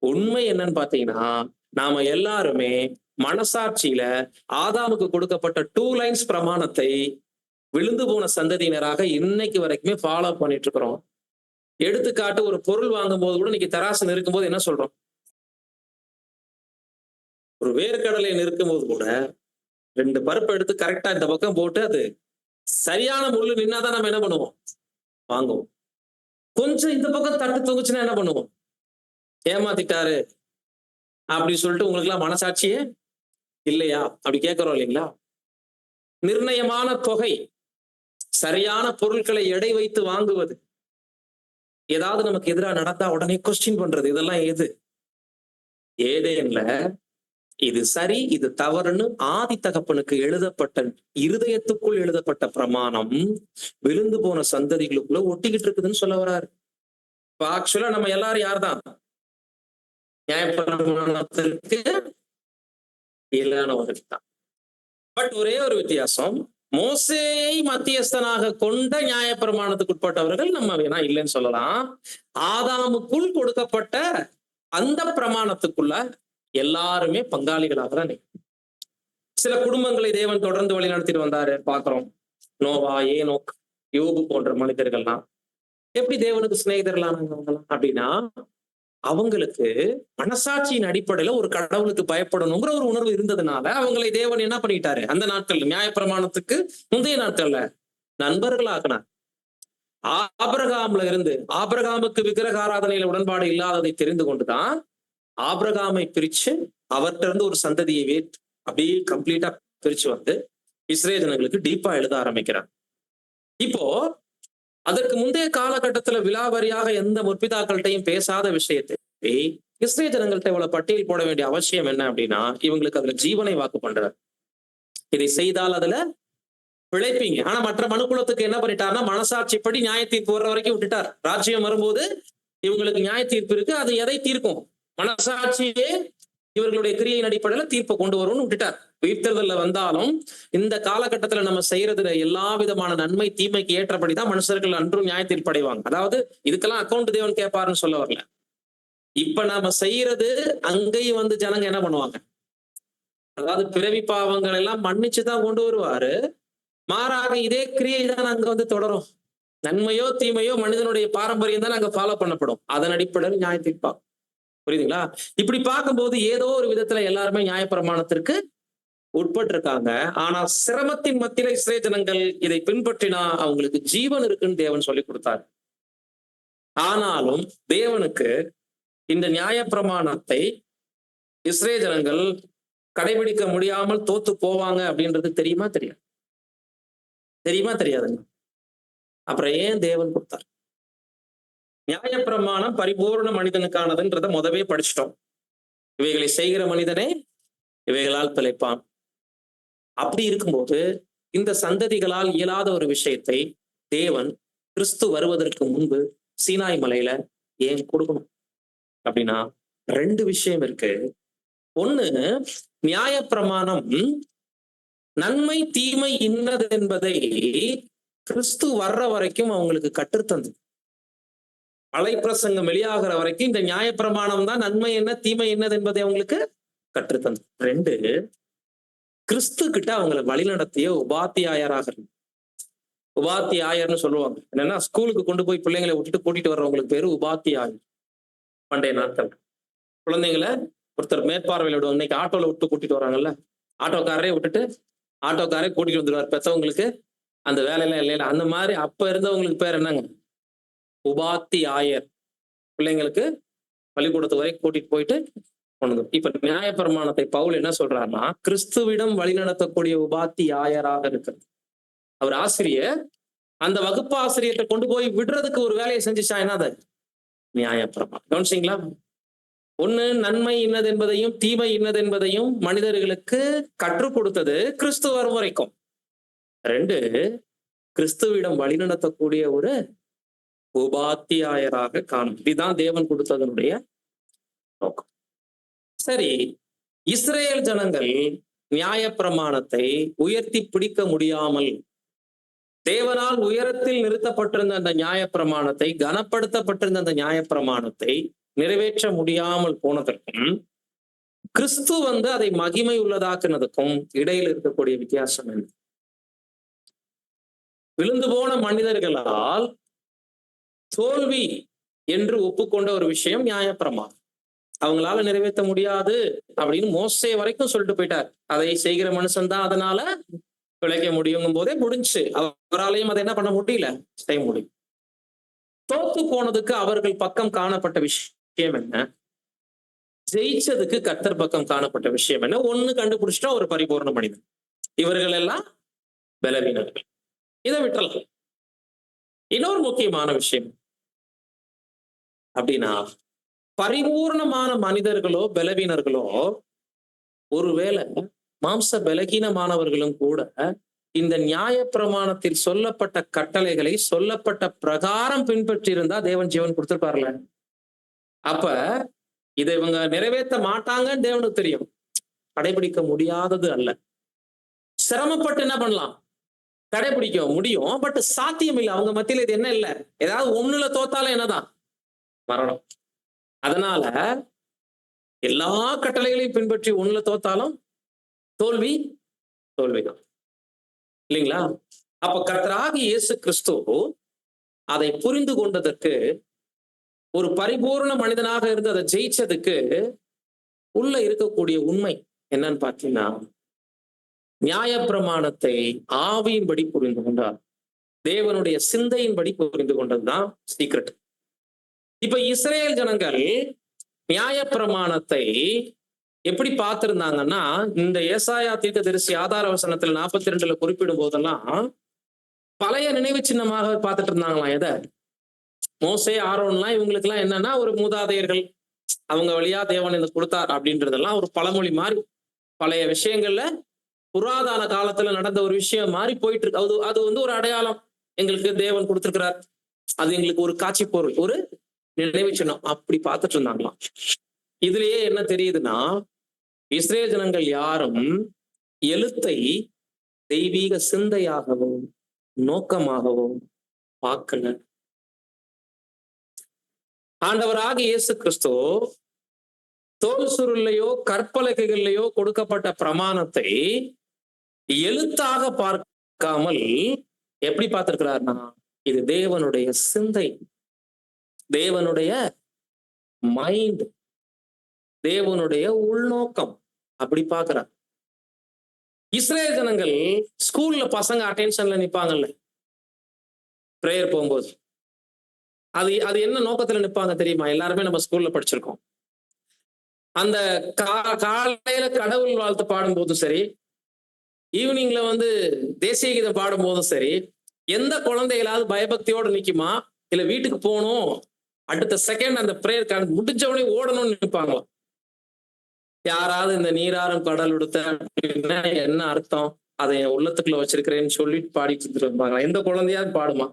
உண்மை என்னன்னு பாத்தீங்கன்னா, நாம எல்லாருமே மனசாட்சியில ஆதாமுக்கு கொடுக்கப்பட்ட 2 லைன்ஸ் பிரமாணத்தை விழுந்து போன சந்ததியினராக இன்னைக்கு வரைக்குமே ஃபாலோ பண்ணிட்டு இருக்கிறோம். எடுத்துக்காட்டு, ஒரு பொருள் வாங்கும் போது கூட இன்னைக்கு தராசு நிற்கும் போது என்ன சொல்றோம்? ஒரு வேர்க்கடலை நிற்கும் போது கூட 2 பருப்பு எடுத்து கரெக்டா இந்த பக்கம் போட்டு அது சரியான முள்ளு நின்னாதான் நம்ம என்ன பண்ணுவோம்? வாங்குவோம். கொஞ்சம் இந்த பக்கம் தட்டு தொங்குச்சுன்னா என்ன பண்ணுவோம்? ஏமாத்திட்டாரு அப்படி சொல்லிட்டு உங்களுக்கு எல்லாம் மனசாட்சியே இல்லையா? அப்படி கேட்கிறோம் இல்லைங்களா? நிர்ணயமான தொகை, சரியான பொருட்களை எடை வைத்து வாங்குவது, ஏதாவது நமக்கு எதிராக நடந்தா உடனே கொஸ்டின் பண்றது, இதெல்லாம் எது? ஏதேன்ல இது சரி இது தவறுன்னு ஆதி தகப்பனுக்கு எழுதப்பட்ட, இருதயத்துக்குள் எழுதப்பட்ட பிரமாணம் விழுந்து போன சந்ததிகளுக்குள்ள ஒட்டிக்கிட்டு இருக்குதுன்னு சொல்ல வர்றாரு. இப்ப ஆக்சுவலா நம்ம எல்லாரும் யார்தான்? நியாயப்பிரமாணத்திற்கு இயலானவர்கள் தான். பட் ஒரே ஒரு வித்தியாசம், மோசேயை மத்தியஸ்தனாக கொண்ட நியாயப்பிரமாணத்துக்கு உட்பட்டவர்கள் நம்ம வேணா இல்லைன்னு சொல்லலாம். ஆதாமுக்குள் கொடுக்கப்பட்ட அந்த பிரமாணத்துக்குள்ள எல்லாருமே பங்காளிகளாக தான். சில குடும்பங்களை தேவன் தொடர்ந்து வழி நடத்திட்டு வந்தாரு பாக்குறோம். நோவா, ஏனோக், யோபு போன்ற மனிதர்கள்லாம் எப்படி தேவனுக்கு சிநேகிதர்களானவங்க அப்படின்னா, அவங்களுக்கு மனசாட்சியின் அடிப்படையில ஒரு கடவுளுக்கு பயப்படணுங்கிற ஒரு உணர்வு இருந்ததுனால அவங்களை தேவன் என்ன பண்ணிட்டாரு, அந்த நாட்கள்ல நியாயப்பிரமாணத்துக்கு முந்தைய நாட்கள்ல நண்பர்களாக்கினார். ஆபிரகாம்ல இருந்து, ஆபிரகாமுக்கு விக்கிரக ஆராதனையில உடன்பாடு இல்லாததை தெரிந்து கொண்டுதான் ஆபிரகாமை பிரிச்சு அவர்கிட்ட இருந்து ஒரு சந்ததியை அப்படியே கம்ப்ளீட்டா பிரிச்சு வந்து இஸ்ரேல் ஜனங்களுக்கு டீப்பா எழுத ஆரம்பிக்கிறார். இப்போ அதற்கு முந்தைய காலகட்டத்துல விலாவரியாக எந்த முற்பிதாக்கள்கிட்டையும் பேசாத விஷயத்தை இஸ்ரேல் ஜனங்கள்ட்ட இவ்வளவு பட்டியல் போட வேண்டிய அவசியம் என்ன அப்படின்னா, இவங்களுக்கு அதுல ஜீவனை வாக்கு பண்றார். இதை செய்தால் அதுல பிழைப்பீங்க. ஆனா மற்ற மனுக்குலத்துக்கு என்ன பண்ணிட்டாருன்னா, மனசாட்சிப்படி நியாய தீர்ப்பு வர்ற வரைக்கும் விட்டுட்டார். ராஜ்யம் வரும்போது இவங்களுக்கு நியாய தீர்ப்பு இருக்கு, அது எதை தீர்க்கும், மனசாட்சியே இவர்களுடைய கிரியின் அடிப்படையில தீர்ப்பை கொண்டு வரும்னு விட்டுட்டார். உயிர்த்தெழுதல்ல வந்தாலும் இந்த காலகட்டத்துல நம்ம செய்யறதுல எல்லா விதமான நன்மை தீமைக்கு ஏற்றபடிதான் மனுஷர்கள் அன்றும் நியாய தீர்ப்பு அடைவாங்க. அதாவது இதுக்கெல்லாம் அக்கௌண்ட் தேவன் கேட்பாருன்னு சொல்ல வரல. இப்ப நாம செய்யறது அங்கேயும் வந்து ஜனங்க என்ன பண்ணுவாங்க, அதாவது பிறவி பாவங்கள் எல்லாம் மன்னிச்சுதான் கொண்டு வருவாரு. மாறாக இதே கிரியை தான் அங்க வந்து தொடரும். நன்மையோ தீமையோ மனிதனுடைய பாரம்பரியம் தான் அங்க ஃபாலோ பண்ணப்படும். அதன் அடிப்படையில் நியாய தீர்ப்பா. புரியுதுங்களா? இப்படி பார்க்கும்போது ஏதோ ஒரு விதத்துல எல்லாருமே நியாயப்பிரமாணத்திற்கு உட்பட்டு இருக்காங்க. ஆனா சிரமத்தின் மத்தியில இஸ்ரேல் ஜனங்கள் இதை பின்பற்றினா அவங்களுக்கு ஜீவன் இருக்குன்னு தேவன் சொல்லி கொடுத்தார். ஆனாலும் தேவனுக்கு இந்த நியாயப்பிரமாணத்தை இஸ்ரேல் ஜனங்கள் கடைபிடிக்க முடியாமல் தோத்து போவாங்க அப்படின்றது தெரியுமா தெரியாது? தெரியுமா தெரியாதுங்க? அப்புறம் ஏன் தேவன் கொடுத்தார்? நியாயப்பிரமாணம் பரிபூர்ண மனிதனுக்கானதுன்றதை முதவே படிச்சிட்டோம். இவைகளை செய்கிற மனிதனே இவைகளால் பிழைப்பான். அப்படி இருக்கும்போது இந்த சந்ததிகளால் இயலாத ஒரு விஷயத்தை தேவன் கிறிஸ்து வருவதற்கு முன்பு சீனாய் மலையில ஏன் கொடுக்கணும் அப்படின்னா, ரெண்டு விஷயம் இருக்கு. ஒண்ணு, நியாயப்பிரமாணம் நன்மை தீமை இன்னது என்பதை கிறிஸ்து வர்ற வரைக்கும் அவங்களுக்கு கற்றுத்தந்து, அலைப்பிரசங்கம் வெளியாகிற வரைக்கும் இந்த நியாயப்பிரமாணம் தான் நன்மை என்ன தீமை என்னது என்பதை அவங்களுக்கு கற்றுத்தந்து. ரெண்டு, கிறிஸ்து கிட்ட அவங்களை வழிநடத்திய உபாத்தியாயராக. உபாத்தியாயர்னு சொல்லுவாங்க. என்னன்னா, ஸ்கூலுக்கு கொண்டு போய் பிள்ளைங்களை விட்டுட்டு கூட்டிட்டு வர்றவங்களுக்கு பேரு உபாத்தியாயர். பண்டைய நாட்கள் குழந்தைங்களை ஒருத்தர் மேற்பார்வையில விடுவாங்க. இன்னைக்கு ஆட்டோல விட்டு கூட்டிட்டு வராங்கல்ல, ஆட்டோக்காரரே விட்டுட்டு ஆட்டோக்காரே கூட்டிட்டு வந்துடுவார். பெற்றவங்களுக்கு அந்த வேலையெல்லாம் இல்லையில. அந்த மாதிரி அப்ப இருந்தவங்களுக்கு பேர் என்னங்க? உபாத்தியாயர். பிள்ளைங்களுக்கு பள்ளிக்கூடத்து வரை கூட்டிட்டு போயிட்டு கொண்டு. இப்ப நியாயப்பிரமாணத்தை பவுல் என்ன சொல்றாருன்னா, கிறிஸ்துவிடம் வழிநடத்தக்கூடிய உபாத்தியாயராக இருக்கிறது. அவர் ஆசிரியர். அந்த வகுப்பு ஆசிரியத்தை கொண்டு போய் விடுறதுக்கு ஒரு வேலையை செஞ்சுச்சா என்னது? நியாயப்பிரமாணம். கவனிச்சிங்களா? ஒண்ணு, நன்மை இன்னது என்பதையும் தீமை இன்னது என்பதையும் மனிதர்களுக்கு கற்றுக் கொடுத்தது கிறிஸ்து வரும் வரைக்கும். ரெண்டு, கிறிஸ்துவிடம் வழிநடத்தக்கூடிய ஒரு உபாத்தியாயராக காணும். இதுதான் தேவன் கொடுத்ததனுடைய நோக்கம். சரி, இஸ்ரேல் ஜனங்கள் நியாயப்பிரமாணத்தை உயர்த்தி பிடிக்க முடியாமல், தேவனால் உயரத்தில் நிறுத்தப்பட்டிருந்த அந்த நியாயப்பிரமாணத்தை, கனப்படுத்தப்பட்டிருந்த அந்த நியாயப்பிரமாணத்தை நிறைவேற்ற முடியாமல் போனதற்கும் கிறிஸ்து வந்து அதை மகிமை உள்ளதாக்குனதுக்கும் இடையில் இருக்கக்கூடிய வித்தியாசம் என்ன? விழுந்து போன மனிதர்களால் தோல்வி என்று ஒப்புக்கொண்ட ஒரு விஷயம் நியாயப்பிரமாணம். அவங்களால நிறைவேற்ற முடியாது அப்படின்னு மோசே வரைக்கும் சொல்லிட்டு போயிட்டார். அதை செய்கிற மனுஷன் தான் அதனால பிழைக்க முடியுங்கும் போதே முடிஞ்சு. அவராலையும் அதை என்ன பண்ண முடியல, செய்ய முடியும். தோத்து போனதுக்கு அவர்கள் பக்கம் காணப்பட்ட விஷயம் என்ன? ஜெயிச்சதுக்கு கர்த்தர் பக்கம் காணப்பட்ட விஷயம் என்ன? ஒண்ணு கண்டுபிடிச்சிட்டா ஒரு பரிபூர்ண மனிதன். இவர்கள் எல்லாம் பலவீனர்கள். இதை விட்டுறலாம். இன்னொரு முக்கியமான விஷயம் அப்படின்னா, பரிபூர்ணமான மனிதர்களோ பலவீனர்களோ, ஒருவேளை மாம்ச பலகீனமானவர்களும் கூட இந்த நியாயப்பிரமாணத்தில் சொல்லப்பட்ட கட்டளைகளை சொல்லப்பட்ட பிரகாரம் பின்பற்றி இருந்தா தேவன் ஜீவன் கொடுத்திருப்பார்ல. அப்ப இதை இவங்க நிறைவேற்ற மாட்டாங்கன்னு தேவனுக்கு தெரியும். கடைபிடிக்க முடியாதது அல்ல. சிரமப்பட்டு என்ன பண்ணலாம், கடைபிடிக்க முடியும். பட் சாத்தியம் இல்லை. அவங்க மத்தியில இது என்ன இல்லை, ஏதாவது ஒண்ணுல தோத்தாலும் என்னதான் மரணம். அதனால எல்லா கட்டளைகளையும் பின்பற்றி ஒண்ணுல தோத்தாலும் தோல்வி தோல்விதான். இல்லைங்களா? அப்ப கர்த்தராகிய இயேசு கிறிஸ்து அதை புரிந்து கொண்டதற்கு, ஒரு பரிபூர்ண மனிதனாக இருந்து அதை ஜெயிச்சதுக்கு உள்ள இருக்கக்கூடிய உண்மை என்னன்னு பார்த்தீங்கன்னா, நியாயப்பிரமாணத்தை ஆவியின்படி புரிந்து கொண்டார். தேவனுடைய சிந்தையின்படி புரிந்து கொண்டதுதான் சீக்ரெட். இப்ப இஸ்ரேல் ஜனங்கள் நியாயப்பிரமாணத்தை எப்படி பார்த்திருந்தாங்கன்னா, இந்த ஏசாயா தீர்க்கதரிசி ஆதார வசனத்துல 42 குறிப்பிடும் போதெல்லாம் பழைய நினைவு சின்னமாக பார்த்துட்டு இருந்தாங்களாம். எதை? மோசே, ஆரோன்லாம் இவங்களுக்கு எல்லாம் என்னன்னா ஒரு மூதாதையர்கள், அவங்க வழியா தேவன் இதை கொடுத்தார் அப்படின்றதெல்லாம் ஒரு பழமொழி மாதிரி, பழைய விஷயங்கள்ல புராதன காலத்துல நடந்த ஒரு விஷயம் மாதிரி போயிட்டு இருக்கு. அது வந்து ஒரு அடையாளம், எங்களுக்கு தேவன் கொடுத்திருக்கிறார், அது எங்களுக்கு ஒரு காட்சி பொருள், ஒரு நினைவு சின்னம், அப்படி பார்த்துட்டு இருந்தாங்களாம். இதுலயே என்ன தெரியுதுன்னா, இஸ்ரேல் ஜனங்கள் யாரும் எழுத்தை தெய்வீக சிந்தையாகவும் நோக்கமாகவும் பார்க்கல. ஆண்டவராகிய இயேசு கிறிஸ்து தோல் சுருள்லையோ கற்பலகைகள்லையோ கொடுக்கப்பட்ட பிரமாணத்தை எழுத்தாக பார்க்காமல் எப்படி பார்த்திருக்கிறார்னா, இது தேவனுடைய சிந்தை, தேவனுடைய மைண்ட், தேவனுடைய உள்நோக்கம், அப்படி பார்க்கிறார். இஸ்ரேல் ஜனங்கள் ஸ்கூல்ல பசங்க அட்டென்ஷன்ல நிப்பாங்கல்ல பிரேயர் போகும்போது, அது என்ன நோக்கத்துல நிப்பாங்க தெரியுமா? எல்லாருமே நம்ம ஸ்கூல்ல படிச்சிருக்கோம். அந்த காலையில கடவுள் வாழ்த்து பாடும் போதும் சரி, ஈவினிங்ல வந்து தேசிய கீதம் பாடும் போதும் சரி, எந்த குழந்தைகளாவது பயபக்தியோடு நிக்குமா, இல்ல வீட்டுக்கு போகணும் அடுத்த செகண்ட் அந்த பிரேயர் முடிஞ்சவனே ஓடணும்னு நினைப்பாங்களாம். யாராவது இந்த நீராறும் கடல் உடுத்த அப்படின்னா என்ன அர்த்தம், அதை என் உள்ளத்துக்குள்ள வச்சிருக்கிறேன்னு சொல்லிட்டு பாடிட்டு இருப்பாங்க. எந்த குழந்தையாவது பாடுமா?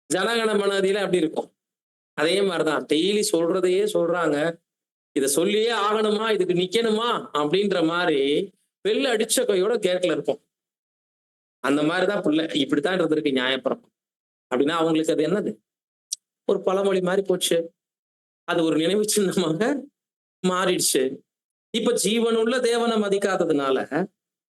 ஜனகண மனதில அப்படி இருக்கும். அதே மாதிரிதான் டெய்லி சொல்றதையே சொல்றாங்க, இதை சொல்லியே ஆகணுமா, இதுக்கு நிக்கணுமா அப்படின்ற மாதிரி வெள்ள அடிச்ச கையோட கேட்கல இருக்கும். அந்த மாதிரிதான் பிள்ளை இப்படித்தான் இருந்திருக்கு நியாயப்பிரமாணம் அப்படின்னா, அவங்களுக்கு அது என்னது, ஒரு பழமொழி மாதிரி போச்சு, அது ஒரு நினைவு சின்னமாக மாறிடுச்சு. இப்ப ஜீவனுள்ள தேவனை மதிக்காததுனால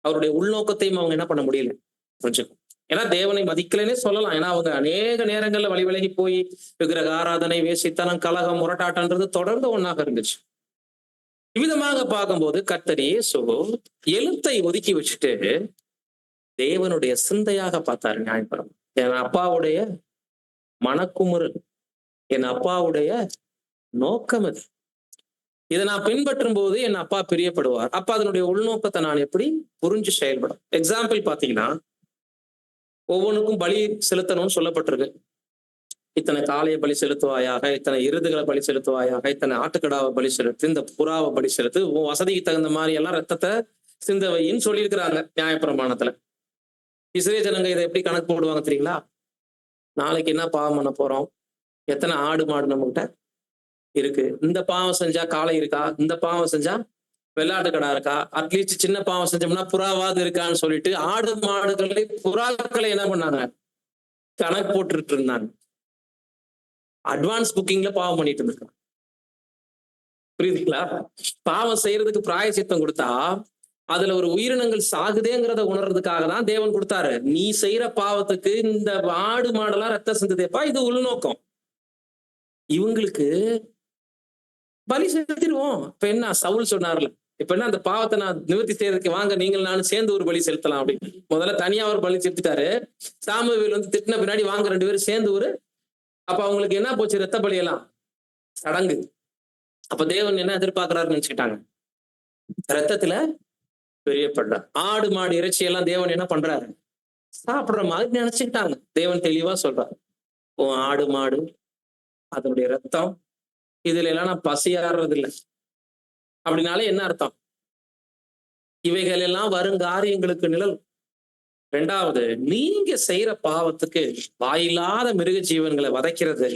அவருடைய உள்நோக்கத்தையும் அவங்க என்ன பண்ண முடியல புரிஞ்சுக்கும். ஏன்னா தேவனை மதிக்கலன்னே சொல்லலாம். ஏன்னா அவங்க அநேக நேரங்கள்ல வழி விலகி போய் விக்கிரக ஆராதனை, வேசித்தனம், கலகம், முரட்டாட்டன்றது தொடர்ந்து ஒன்னாக இருந்துச்சு. இவ்விதமாக பார்க்கும்போது கர்த்தர் இயேசு எழுத்தை ஒதுக்கி வச்சுட்டு தேவனுடைய சிந்தையாக பார்த்தாரு நியாயப்பிரமாணம். என் அப்பாவுடைய மனக்குமுறல், என் அப்பாவுடைய நோக்கம் அது, இதை நான் பின்பற்றும் போது என் அப்பா பிரியப்படுவார். அப்ப அதனுடைய உள்நோக்கத்தை நான் எப்படி புரிஞ்சு செயல்படும். எக்ஸாம்பிள் பாத்தீங்கன்னா, ஒவ்வொன்றுக்கும் பலி செலுத்தணும்னு சொல்லப்பட்டிருக்கு. இத்தனை காளையை பலி செலுத்துவாயாக, இத்தனை எருதுகளை பலி செலுத்துவாயாக, இத்தனை ஆட்டுக்கடாவை பலி செலுத்து, இந்த புறாவை பலி செலுத்து, உன் வசதிக்கு தகுந்த மாதிரி எல்லாம் ரத்தத்தை சிந்த வையின்னு சொல்லியிருக்கிறாங்க நியாயப்பிரமாணத்துல. இஸ்ரேல் ஜனங்க இதை எப்படி கணக்கு போடுவாங்க தெரியுங்களா? நாளைக்கு என்ன பாவம் பண்ண போறோம், எத்தனை ஆடு மாடு நம்மகிட்ட இருக்கு, இந்த பாவம் செஞ்சா காளை இருக்கா, இந்த பாவம் செஞ்சா வெள்ளாட்டு கடா இருக்கா, அட்லீஸ்ட் சின்ன பாவம் செஞ்சோம்னா புறாவாது இருக்கான்னு சொல்லிட்டு ஆடு மாடுகளை புறாக்களை என்ன பண்ணாங்க, கணக்கு போட்டுட்டு இருந்தாங்க. அட்வான்ஸ் புக்கிங்ல பாவம் பண்ணிட்டு இருந்திருக்காங்க. புரியுதுங்களா? பாவம் செய்யறதுக்கு பிராயச்சித்தம் கொடுத்தா அதுல ஒரு உயிரினங்கள் சாகுதேங்கிறத உணர்றதுக்காக தான் தேவன் கொடுத்தாரு. நீ செய்யற பாவத்துக்கு இந்த ஆடு மாடெல்லாம் ரத்தம் சிந்துதேப்பா, இது உள்நோக்கம். இவங்களுக்கு பலி செலுத்திடுவோம். இப்ப என்ன சவுல் சொன்னார்ல, இப்ப என்ன அந்த பாவத்தை நான் நிவர்த்தி செய்யறதுக்கு வாங்க நீங்கள் நானும் சேர்ந்து ஒரு பலி செலுத்தலாம் அப்படின்னு. முதல்ல தனியா ஒரு பலி செலுத்திட்டாரு. சாமுவேல் வந்து திட்டின பின்னாடி வாங்க 2 பேரும் சேர்ந்து ஒரு, அப்ப அவங்களுக்கு என்ன போச்சு, ரத்த பலியெல்லாம் சடங்கு. அப்ப தேவன் என்ன எதிர்பார்க்கிறாருன்னு நினைச்சுக்கிட்டாங்க, ரத்தத்துல பிரியப்படுறார். ஆடு மாடு இறைச்சி எல்லாம் தேவன் என்ன பண்றாரு, சாப்பிடுற மாதிரி நினைச்சுக்கிட்டாங்க. தேவன் தெளிவா சொல்றாரு, ஆடு மாடு அதனுடைய ரத்தம் இதுல எல்லாம் நான் பசியாடுறது இல்லை. அப்படின்னாலே என்ன அர்த்தம், இவைகள் எல்லாம் வருங்காரியங்களுக்கு நிழல். 2வது, நீங்க செய்யற பாவத்துக்கு வாயில்லாத மிருக ஜீவன்களை வதைக்கிறது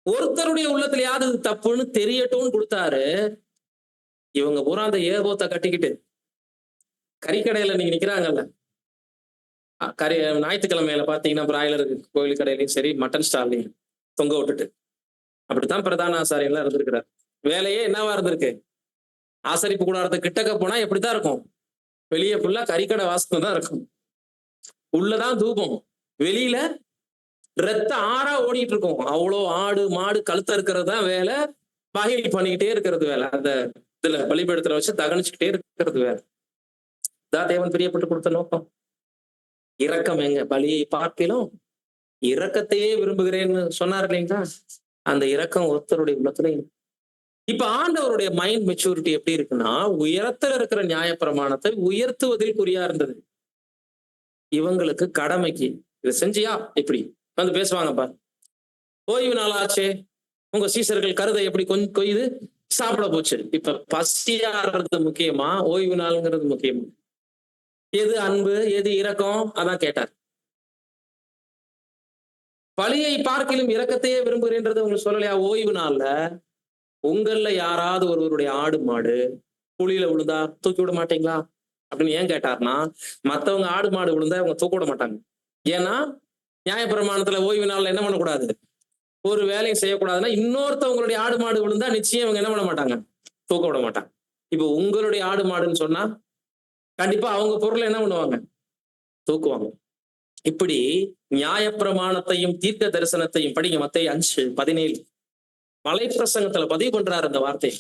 ஒருத்தருடைய உள்ளத்திலேயாவது தப்புன்னு தெரியட்டும்னு கொடுத்தாரு. இவங்க பூரா அந்த ஏகோத்தை கட்டிக்கிட்டு கறிக்கடையில நீங்க நிக்கிறாங்கல்ல, ஞாயிற்றுக்கிழமையில பாத்தீங்கன்னா பிராய்லர் கோயில் கடையிலையும் சரி, மட்டன் ஸ்டால்லையும் தொங்க விட்டுட்டு, அப்படித்தான் பிரதான ஆசாரியெல்லாம் இருந்திருக்கிறார். வேலையே என்னவா இருந்திருக்கு, ஆசரிப்பு கூடாரத்து கிட்டக்க போனா எப்படித்தான் இருக்கும், வெளியே ஃபுல்லா கறிக்கடை வாசனை தான் இருக்கும், உள்ளதான் தூபம், வெளியில ரத்த ஆறா ஓடிட்டு இருக்கும். அவ்வளோ ஆடு மாடு கழுத்த இருக்கிறது தான் வேலை, பகில் பண்ணிக்கிட்டே இருக்கிறது வேலை, அந்த இதுல பலிபீடத்துல வச்சு தகனிச்சுக்கிட்டே இருக்கிறது வேலை. தான் தேவன் பிரியப்பட்டு கொடுத்த நோக்கம். இரக்கம் எங்க? பலியை பார்க்கிலும் இரக்கத்தையே விரும்புகிறேன்னு சொன்னார் இல்லைங்களா? அந்த இரக்கம் ஒருத்தருடைய உள்ளத்துல இல்லை. இப்ப ஆண்டவருடைய மைண்ட் மெச்சூரிட்டி எப்படி இருக்குன்னா, உயரத்துல இருக்கிற நியாயப்பிரமாணத்தை உயர்த்துவதில் குறியா இருந்தது. இவங்களுக்கு கடமைக்கு இதை செஞ்சியா இப்படி வந்து பேசுவாங்கப்பா. ஓய்வு நாள் ஆச்சே, உங்க சீசர்கள் கருதை எப்படி கொஞ்சம் கொய்து சாப்பிட போச்சு. இப்ப பசியாடுறது முக்கியமா, ஓய்வு நாளுங்கிறது முக்கியமா? எது அன்பு, எது இரக்கம்? அதான் கேட்டார். பலியை பார்க்கிலும் இரக்கத்தையே விரும்புகிறேன்றது உங்களுக்கு சொல்லலையா? ஓய்வு நாள்ல உங்கள்ல யாராவது ஒருவருடைய ஆடு மாடு குழியில விழுந்தா தூக்கி விட மாட்டீங்களா அப்படின்னு ஏன் கேட்டார்னா, மத்தவங்க ஆடு மாடு விழுந்தா அவங்க தூக்க விட மாட்டாங்க. ஏன்னா நியாயப்பிரமாணத்துல ஓய்வு நாள்ல என்ன பண்ணக்கூடாது, ஒரு வேலையை செய்யக்கூடாதுன்னா, இன்னொருத்தவங்களுடைய ஆடு மாடு விழுந்தா நிச்சயம் அவங்க என்ன பண்ண மாட்டாங்க, தூக்க விட மாட்டாங்க. இப்ப உங்களுடைய ஆடு மாடுன்னு சொன்னா கண்டிப்பா அவங்க பொருளை என்ன பண்ணுவாங்க, தூக்குவாங்க. இப்படி நியாயப்பிரமாணத்தையும் தீர்க்க தரிசனத்தையும் படிங்க. மத்தேயு 5:17 மலை பிரசங்கத்துல பதிவு பண்றாரு அந்த வார்த்தையை.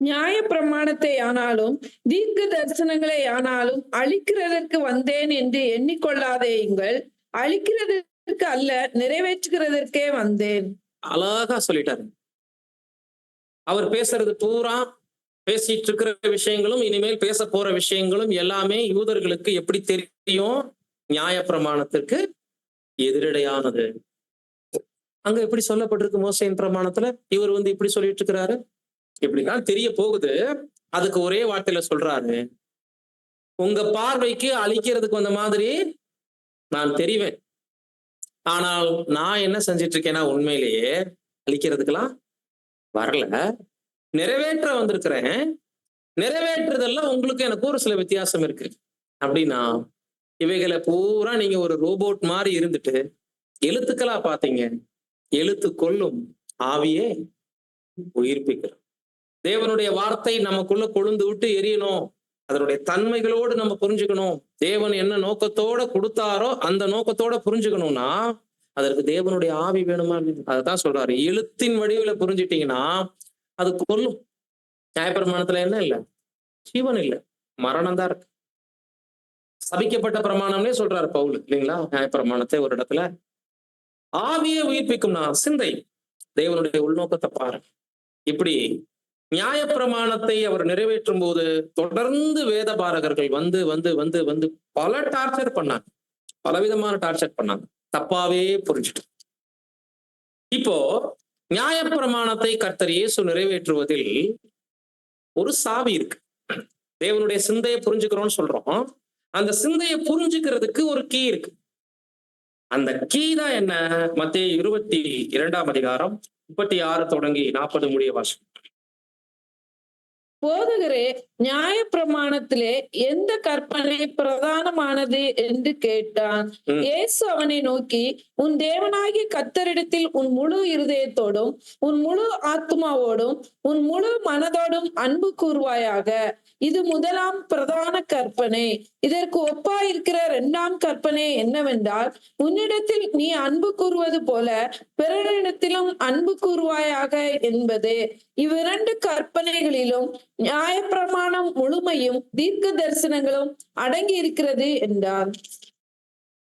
நியாய பிரமாணத்தை ஆனாலும் தீர்க்க தரிசனங்களை ஆனாலும் அழிக்கிறதற்கு வந்தேன் என்று எண்ணிக்கொள்ளாதேயுங்கள், அழிக்கிறதற்கு அல்ல நிறைவேற்றுகிறதற்கே வந்தேன். அழகா சொல்லிட்டாரு. அவர் பேசுறது பூரா, பேசிட்டு இருக்கிற விஷயங்களும் இனிமேல் பேச போற விஷயங்களும் எல்லாமே யூதர்களுக்கு எப்படி தெரியும்? நியாயப்பிரமாணத்திற்கு எதிரடையானது. அங்க எப்படி சொல்லப்பட்டிருக்கு மோசேயின் பிரமாணத்துல? இவர் வந்து இப்படி சொல்லிட்டு இருக்கிறாரு. இப்படிதான் தெரிய போகுது. அதுக்கு ஒரே வார்த்தையில சொல்றாரு, உங்க பார்வைக்கு அழிக்கிறதுக்கு வந்த மாதிரி நான் தெரிவேன், ஆனால் நான் என்ன செஞ்சிட்டு இருக்கேன்னா உண்மையிலேயே அழிக்கிறதுக்கெல்லாம் வரல, நிறைவேற்ற வந்திருக்கிறேன். நிறைவேற்றுதெல்லாம் உங்களுக்கு எனக்கு ஒரு சில வித்தியாசம் இருக்கு. அப்படின்னா இவைகளை பூரா நீங்க ஒரு ரோபோட் மாதிரி இருந்துட்டு எழுத்துக்களா பாத்தீங்க. எழுத்து கொல்லும், ஆவியே உயிர்ப்பிக்கிறோம். தேவனுடைய வார்த்தை நமக்குள்ள கொழுந்து விட்டு எரியணும். அதனுடைய தன்மைகளோடு நம்ம புரிஞ்சுக்கணும். தேவன் என்ன நோக்கத்தோட கொடுத்தாரோ அந்த நோக்கத்தோட புரிஞ்சுக்கணும்னா அதற்கு தேவனுடைய ஆவி வேணுமா? அதைத்தான் சொல்றாரு. எழுத்தின் வடிவில புரிஞ்சுட்டீங்கன்னா அது கொல்லும். நியாயப்பிரமாணத்துல என்ன இல்லை? ஜீவன் இல்லை, மரணம் தான் இருக்கு. சபிக்கப்பட்ட பிரமாணம்னே சொல்றாரு பவுல் இல்லைங்களா? நியாயப்பிரமாணத்தை ஒரு இடத்துல ஆவியை உயிர்ப்பிக்கும்னா சிந்தை, தேவனுடைய உள்நோக்கத்தை பாரு. இப்படி நியாயப்பிரமாணத்தை அவர் நிறைவேற்றும் போது தொடர்ந்து வேத பாரகர்கள் வந்து வந்து வந்து வந்து பல டார்ச்சர் பண்ணாங்க, பலவிதமான டார்ச்சர் பண்ணாங்க, தப்பாவே புரிஞ்சுட்டு. இப்போ நியாயப்பிரமாணத்தை கர்த்தர் இயேசு நிறைவேற்றுவதில் ஒரு சாவி இருக்கு. தேவனுடைய சிந்தையை புரிஞ்சுக்கிறோம்னு சொல்றோம். அந்த சிந்தையை புரிஞ்சுக்கிறதுக்கு ஒரு கீ இருக்கு. அந்த கீ தான் என்ன? மத்தேயு 22 36 தொடங்கி 40 முடிய வாசம். போதகரே, நியாய பிரமாணத்திலே எந்த கற்பனை பிரதானமானது என்று கேட்டான். இயேசு அவனை நோக்கி, உன் தேவனாகிய கர்த்தரிடத்தில் உன் முழு இருதயத்தோடும் உன் முழு ஆத்மாவோடும் உன் முழு மனதோடும் அன்பு கூர்வாயாக. இது முதலாம் பிரதான கற்பனை. இதற்கு ஒப்பாயிருக்கிற இரண்டாம் கற்பனை என்னவென்றால், உன்னிடத்தில் நீ அன்பு கூறுவது போல பிறரிடத்திலும் அன்பு கூர்வாயாக என்பது. இவ்விரண்டு கற்பனைகளிலும் நியாயப்பிரமாணம் முழுமையும் தீர்க்க தரிசனங்களும் அடங்கி இருக்கிறது என்றார்.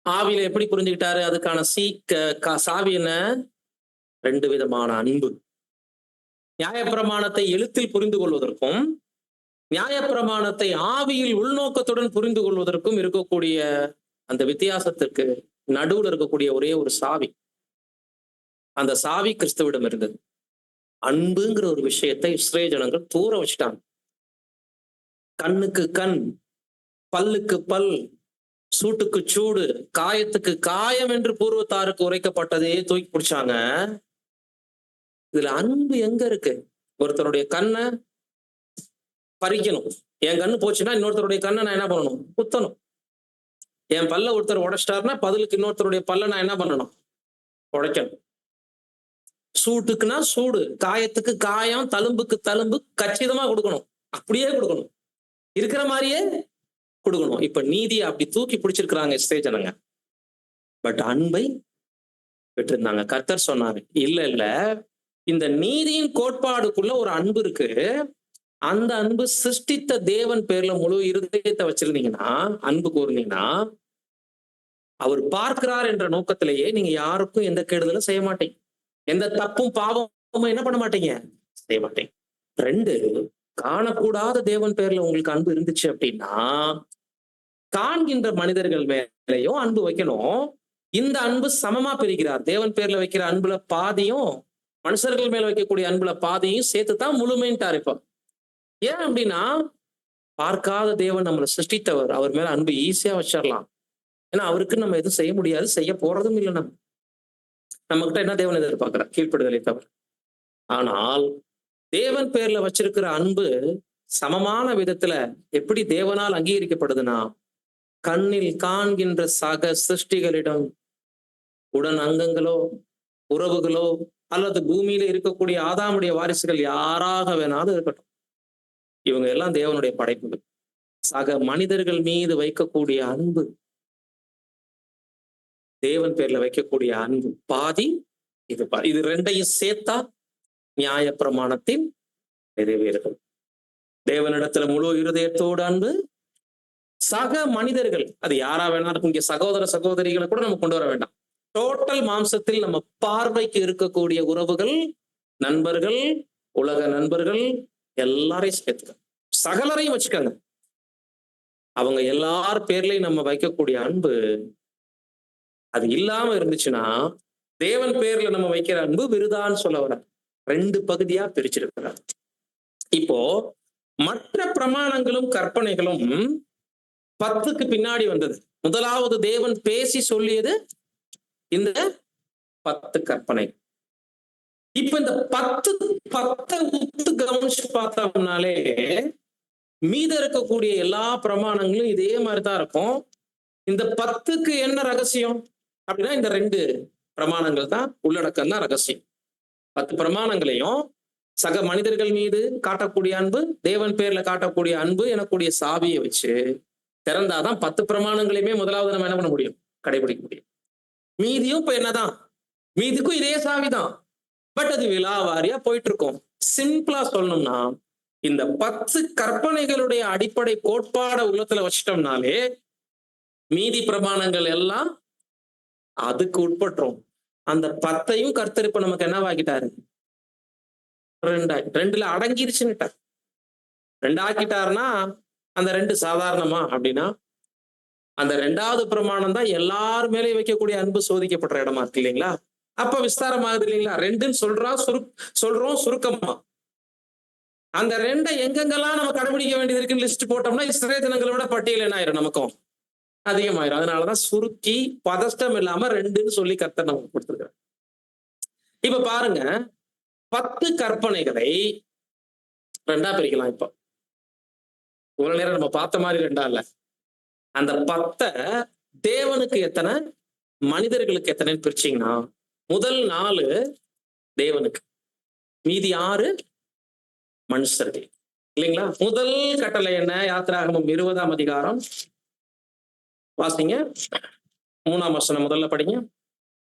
ஆவியில எப்படி புரிஞ்சுக்கிட்டாரு? அதுக்கான சாவி என்ன? 2 விதமான அன்பு. நியாயப்பிரமாணத்தை எழுத்தில் புரிந்து கொள்வதற்கும் நியாயப்பிரமாணத்தை ஆவியில் உள்நோக்கத்துடன் புரிந்து கொள்வதற்கும் இருக்கக்கூடிய அந்த வித்தியாசத்திற்கு நடுவில் இருக்கக்கூடிய ஒரே ஒரு சாவி. அந்த சாவி கிறிஸ்துவிடம் இருந்தது. அன்புங்கிற ஒரு விஷயத்தை இஸ்ரேல் ஜனங்கள் தூர வச்சுட்டாங்க. கண்ணுக்கு கண், பல்லுக்கு பல், சூட்டுக்கு சூடு, காயத்துக்கு காயம் என்று பூர்வத்தாருக்கு உரைக்கப்பட்டதே தூக்கி பிடிச்சாங்க. இதுல அன்பு எங்க இருக்கு? ஒருத்தருடைய கண்ணை பறிக்கணும். என் கண்ணு போச்சுன்னா இன்னொருத்தருடைய கண்ணை நான் என்ன பண்ணணும்? குத்தணும். என் பல்ல ஒருத்தர் உடைச்சிட்டாருன்னா பதிலுக்கு இன்னொருத்தருடைய பல்ல நான் என்ன பண்ணணும்? உடைக்கணும். சூட்டுக்குன்னா சூடு, காயத்துக்கு காயம், தழும்புக்கு தழும்பு கச்சிதமா கொடுக்கணும். அப்படியே கொடுக்கணும், இருக்கிற மாதிரியே கொடுக்கணும். இப்ப நீதியை அப்படி தூக்கி பிடிச்சிருக்கிறாங்க இஸ்ரவேல் ஜனங்க. பட் அன்பை விட்டுருந்தாங்க. கர்த்தர் சொன்னாரு, இல்ல இல்ல, இந்த நீதியின் கோட்பாடுக்குள்ள ஒரு அன்பு இருக்கு. அந்த அன்பு சிருஷ்டித்த தேவன் பேர்ல முழு இருதயத்தை வச்சிருந்தீங்கன்னா, அன்பு கூர்ந்தீங்கன்னா, அவர் பார்க்கிறார் என்ற நோக்கத்திலேயே நீங்க யாருக்கும் எந்த கெடுதலும் செய்ய மாட்டீங்க, எந்த தப்பும் பாவமும் என்ன பண்ண மாட்டீங்க, செய்ய மாட்டீங்க. 2, காணக்கூடாத தேவன் பேர்ல உங்களுக்கு அன்பு இருந்துச்சு அப்படின்னா, காண்கின்ற மனிதர்கள் மேலேயும் அன்பு வைக்கணும். இந்த அன்பு சமமா பிரிக்கிறார். தேவன் பேர்ல வைக்கிற அன்புல பாதியும், மனுஷர்கள் மேல வைக்கக்கூடிய அன்புல பாதியும் சேர்த்துதான் முழுமைன்ட்டார். இப்ப ஏன் அப்படின்னா, பார்க்காத தேவன் நம்மளை சிருஷ்டித்தவர், அவர் மேல அன்பு ஈஸியா வச்சிடலாம். ஏன்னா அவருக்கு நம்ம எதுவும் செய்ய முடியாது, செய்ய போறதும் இல்லை. நம்ம கிட்ட என்ன தேவன் எதிர்பார்க்கிறார்? கீழ்ப்படுதலை தவிர. ஆனால் தேவன் பேர்ல வச்சிருக்கிற அன்பு சமமான விதத்துல எப்படி தேவனால் அங்கீகரிக்கப்படுதுன்னா, கண்ணில் காண்கின்ற சக சிருஷ்டிகளிடம், உடன் அங்கங்களோ உறவுகளோ அல்லது பூமியில இருக்கக்கூடிய ஆதாமுடைய வாரிசுகள் யாராக வேணாலும் இருக்கட்டும், இவங்க எல்லாம் தேவனுடைய படைப்புகள். சக மனிதர்கள் மீது வைக்கக்கூடிய அன்பு, தேவன் பேர்ல வைக்கக்கூடிய அன்பு பாதி, இது பாதி. இது 2ஐயும் சேர்த்தா நியாய பிரமாணத்தின் நிறைவேறுகள். தேவனிடத்துல முழு இருதயத்தோடு அன்பு, சக மனிதர்கள் அது யாரா வேணாலும், இங்க சகோதர சகோதரிகளை கூட நம்ம கொண்டு வர வேண்டாம். டோட்டல் மாம்சத்தில் நம்ம பார்வைக்கு இருக்கக்கூடிய உறவுகள், நண்பர்கள், உலக நண்பர்கள் எல்லாரையும் சேர்த்துக்க, சகலரையும் வச்சுக்கோங்க. அவங்க எல்லார் பேர்லயும் நம்ம வைக்கக்கூடிய அன்பு அது இல்லாம இருந்துச்சுன்னா, தேவன் பேர்ல நம்ம வைக்கிற அன்பு விருதான்னு சொல்ல வர 2 பகுதியா பிரிச்சிருக்கிறார். இப்போ மற்ற பிரமாணங்களும் கற்பனைகளும் 10க்கு பின்னாடி வந்தது. முதலாவது தேவன் பேசி சொல்லியது இந்த 10 கற்பனை. இப்ப இந்த 10 உத்து கவனிச்சு பார்த்தோம்னாலே மீத இருக்கக்கூடிய எல்லா பிரமாணங்களும் இதே மாதிரிதான் இருக்கும். இந்த 10க்கு என்ன ரகசியம் அப்படின்னா, இந்த 2 பிரமாணங்கள் தான் உள்ளடக்கம் தான் ரகசியம். 10 பிரமாணங்களையும் சக மனிதர்கள் மீது காட்டக்கூடிய அன்பு, தேவன் பேர்ல காட்டக்கூடிய அன்பு எனக்கூடிய சாவியை வச்சு திறந்தாதான் 10 பிரமாணங்களையுமே முதலாவது நம்ம என்ன பண்ண முடியும், கடைபிடிக்க முடியும். மீதியும் இப்ப என்னதான், மீதிக்கும் இதே சாவிதான், பட் அது விலாவாரியா போயிட்டு இருக்கும். சிம்பிளா சொல்லணும்னா, இந்த 10 கற்பனைகளுடைய அடிப்படை கோட்பாட உள்ளத்துல வச்சிட்டோம்னாலே மீதி பிரமாணங்கள் எல்லாம் அதுக்கு உட்பட்டுரும். அந்த 10ஐயும் கர்த்தர் இப்ப நமக்கு என்னவாக்கிட்டாரு, 2ல அடங்கிருச்சுன்னுட்டார். 2 ஆக்கிட்டாருன்னா அந்த 2 சாதாரணமா அப்படின்னா, அந்த 2வது பிரமாணம் தான் எல்லார் மேலேயும் வைக்கக்கூடிய அன்பு சோதிக்கப்படுற இடமா இருக்கு இல்லைங்களா? அப்ப விஸ்தாரமாகுது இல்லைங்களா? 2ன்னு சொல்றோம் சுருக்கமா. அந்த 2 எங்கெங்கெல்லாம் நம்ம கடைபிடிக்க வேண்டியது இருக்குன்னு லிஸ்ட் போட்டோம்னா இஸ்ரவேல் ஜனங்களை விட பட்டியல் என்ன ஆயிரும், நமக்கும் அதிகமாயிரும். அதனாலதான் சுருக்கி பதஷ்டம் இல்லாம 2ன்னு சொல்லி கர்த்தர் நமக்கு கொடுத்துருக்காரு. இப்ப பாருங்க, 10 கற்பனைகளை 2ஆ பிரிக்கலாம். இப்ப இவ்வளவு நேரம் நம்ம பார்த்த மாதிரி 2ஆ இல்ல. அந்த 10 தேவனுக்கு எத்தனை, மனிதர்களுக்கு எத்தனைன்னு பிரிச்சீங்கன்னா, முதல் 4 தேவனுக்கு, மீதி 6 மனுஷர்கள் இல்லைங்களா? முதல் கட்டளை என்ன? யாத்திராகமம் 20ஆம் அதிகாரம் வாசிங்க, 3ஆம் வசனம் முதல்ல படிங்க.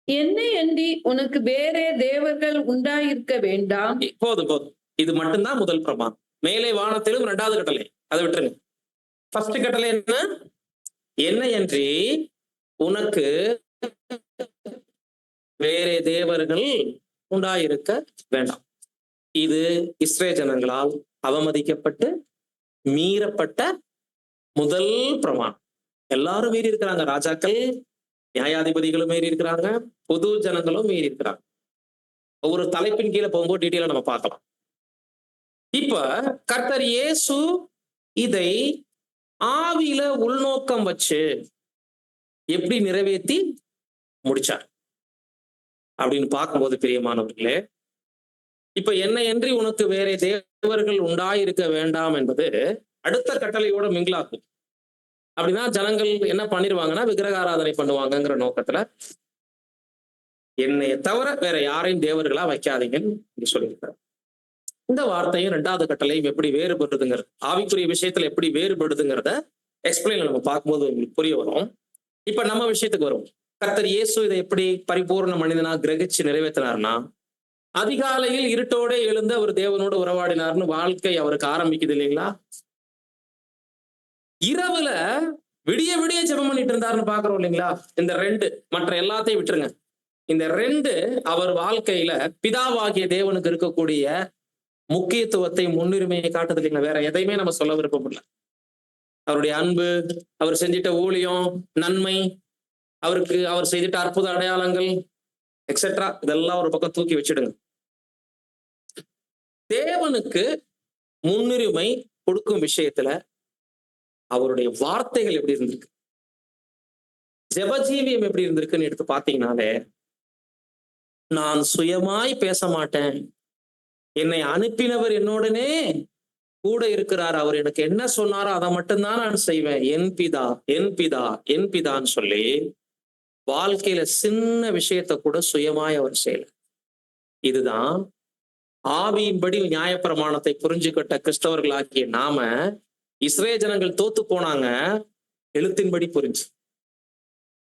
என்னை அன்றி உனக்கு வேறே தேவர்கள் உண்டாயிருக்க வேண்டாம். போதும் போதும், இது மட்டும்தான் முதல் பிரமாணம். மேலே வானத்திலும் 2வது கட்டளை, அதை விட்டுருங்க. ஃபர்ஸ்ட் கட்டளை என்ன? என்னை அன்றி உனக்கு வேறே தேவர்கள் உண்டாயிருக்க வேண்டாம். இது இஸ்ரவேல் ஜனங்களால் அவமதிக்கப்பட்டு மீறப்பட்ட முதல் பிரமாணம். எல்லாரும் மீறி இருக்கிறாங்க. ராஜாக்கள், நியாயாதிபதிகளும் மீறி இருக்கிறாங்க, பொது ஜனங்களும் மீறி இருக்கிறாங்க. ஒவ்வொரு தலைப்பின் கீழே போகும்போது டீட்டெயிலா நம்ம பார்க்கலாம். இப்ப கர்த்தர் இயேசு இதை ஆவியில உள்நோக்கம் வச்சு எப்படி நிறைவேற்றி முடிச்சார் அப்படின்னு பார்க்கும்போது, பிரியமானவர்களே, இப்ப என்னை அன்றி உனக்கு வேற தேவர்கள் உண்டாயிருக்க வேண்டாம் என்பது அடுத்த கட்டளையோட மிங்கிலாக்கும். அப்படின்னா ஜனங்கள் என்ன பண்ணிருவாங்கன்னா, விக்கிரக ஆராதனை பண்ணுவாங்கங்கிற நோக்கத்துல என்னை தவிர வேற யாரையும் தேவர்களா வைக்காதீங்கன்னு சொல்லியிருக்காரு. இந்த வார்த்தையும் ரெண்டாவது கட்டளையும் எப்படி வேறுபடுதுங்கிறது, ஆவிக்குரிய விஷயத்துல எப்படி வேறுபடுதுங்கிறத எக்ஸ்பிளைன் நம்ம பார்க்கும்போது உங்களுக்கு புரிய வரும். இப்ப நம்ம விஷயத்துக்கு வரும். கர்த்தர் இயேசு இதை எப்படி பரிபூர்ண மனிதனா கிரகிச்சு நிறைவேற்றினார்னா, அதிகாலையில் இருட்டோட எழுந்து அவர் தேவனோடு உறவாடினார்னு வாழ்க்கை அவருக்கு ஆரம்பிக்குது இல்லைங்களா? இரவுல விடிய விடிய ஜெபம் பண்ணிட்டு இருந்தாருன்னு பாக்குறோம் இல்லைங்களா? இந்த ரெண்டு, மற்ற எல்லாத்தையும் விட்டுருங்க. இந்த ரெண்டு அவர் வாழ்க்கையில பிதாவாகிய தேவனுக்கு இருக்கக்கூடிய முக்கியத்துவத்தை, முன்னுரிமையை காட்டுது இல்லைங்களா? வேற எதையுமே நம்ம சொல்ல விருப்பம் இல்லை. அவருடைய அன்பு, அவர் செஞ்சிட்ட ஊழியம், நன்மை, அவர் செய்திட்ட அற்புத அடையாளங்கள் எக்ஸெட்ரா, இதெல்லாம் ஒரு பக்கம் தூக்கி வச்சிடுங்க. தேவனுக்கு முன்னுரிமை கொடுக்கும் விஷயத்துல அவருடைய வார்த்தைகள் எப்படி இருந்திருக்கு, ஜெபஜீவியம் எப்படி இருந்திருக்குன்னு எடுத்து பார்த்தீங்கன்னாலே, நான் சுயமாய் பேச மாட்டேன், என்னை அனுப்பினவர் என்னோடனே கூட இருக்கிறார், அவர் எனக்கு என்ன சொன்னாரோ அதை மட்டும்தான் நான் செய்வேன், என் பிதா என் பிதா என் பிதான்னு சொல்லி வாழ்க்கையில சின்ன விஷயத்த கூட சுயமாய் அவர் செய்யல. இதுதான் ஆவியின்படி நியாயப்பிரமாணத்தை புரிஞ்சுக்கிட்ட கிறிஸ்தவர்களாகிய நாம, இஸ்ரேல் ஜனங்கள் தோத்து போனாங்க எழுத்தின்படி புரிஞ்சு.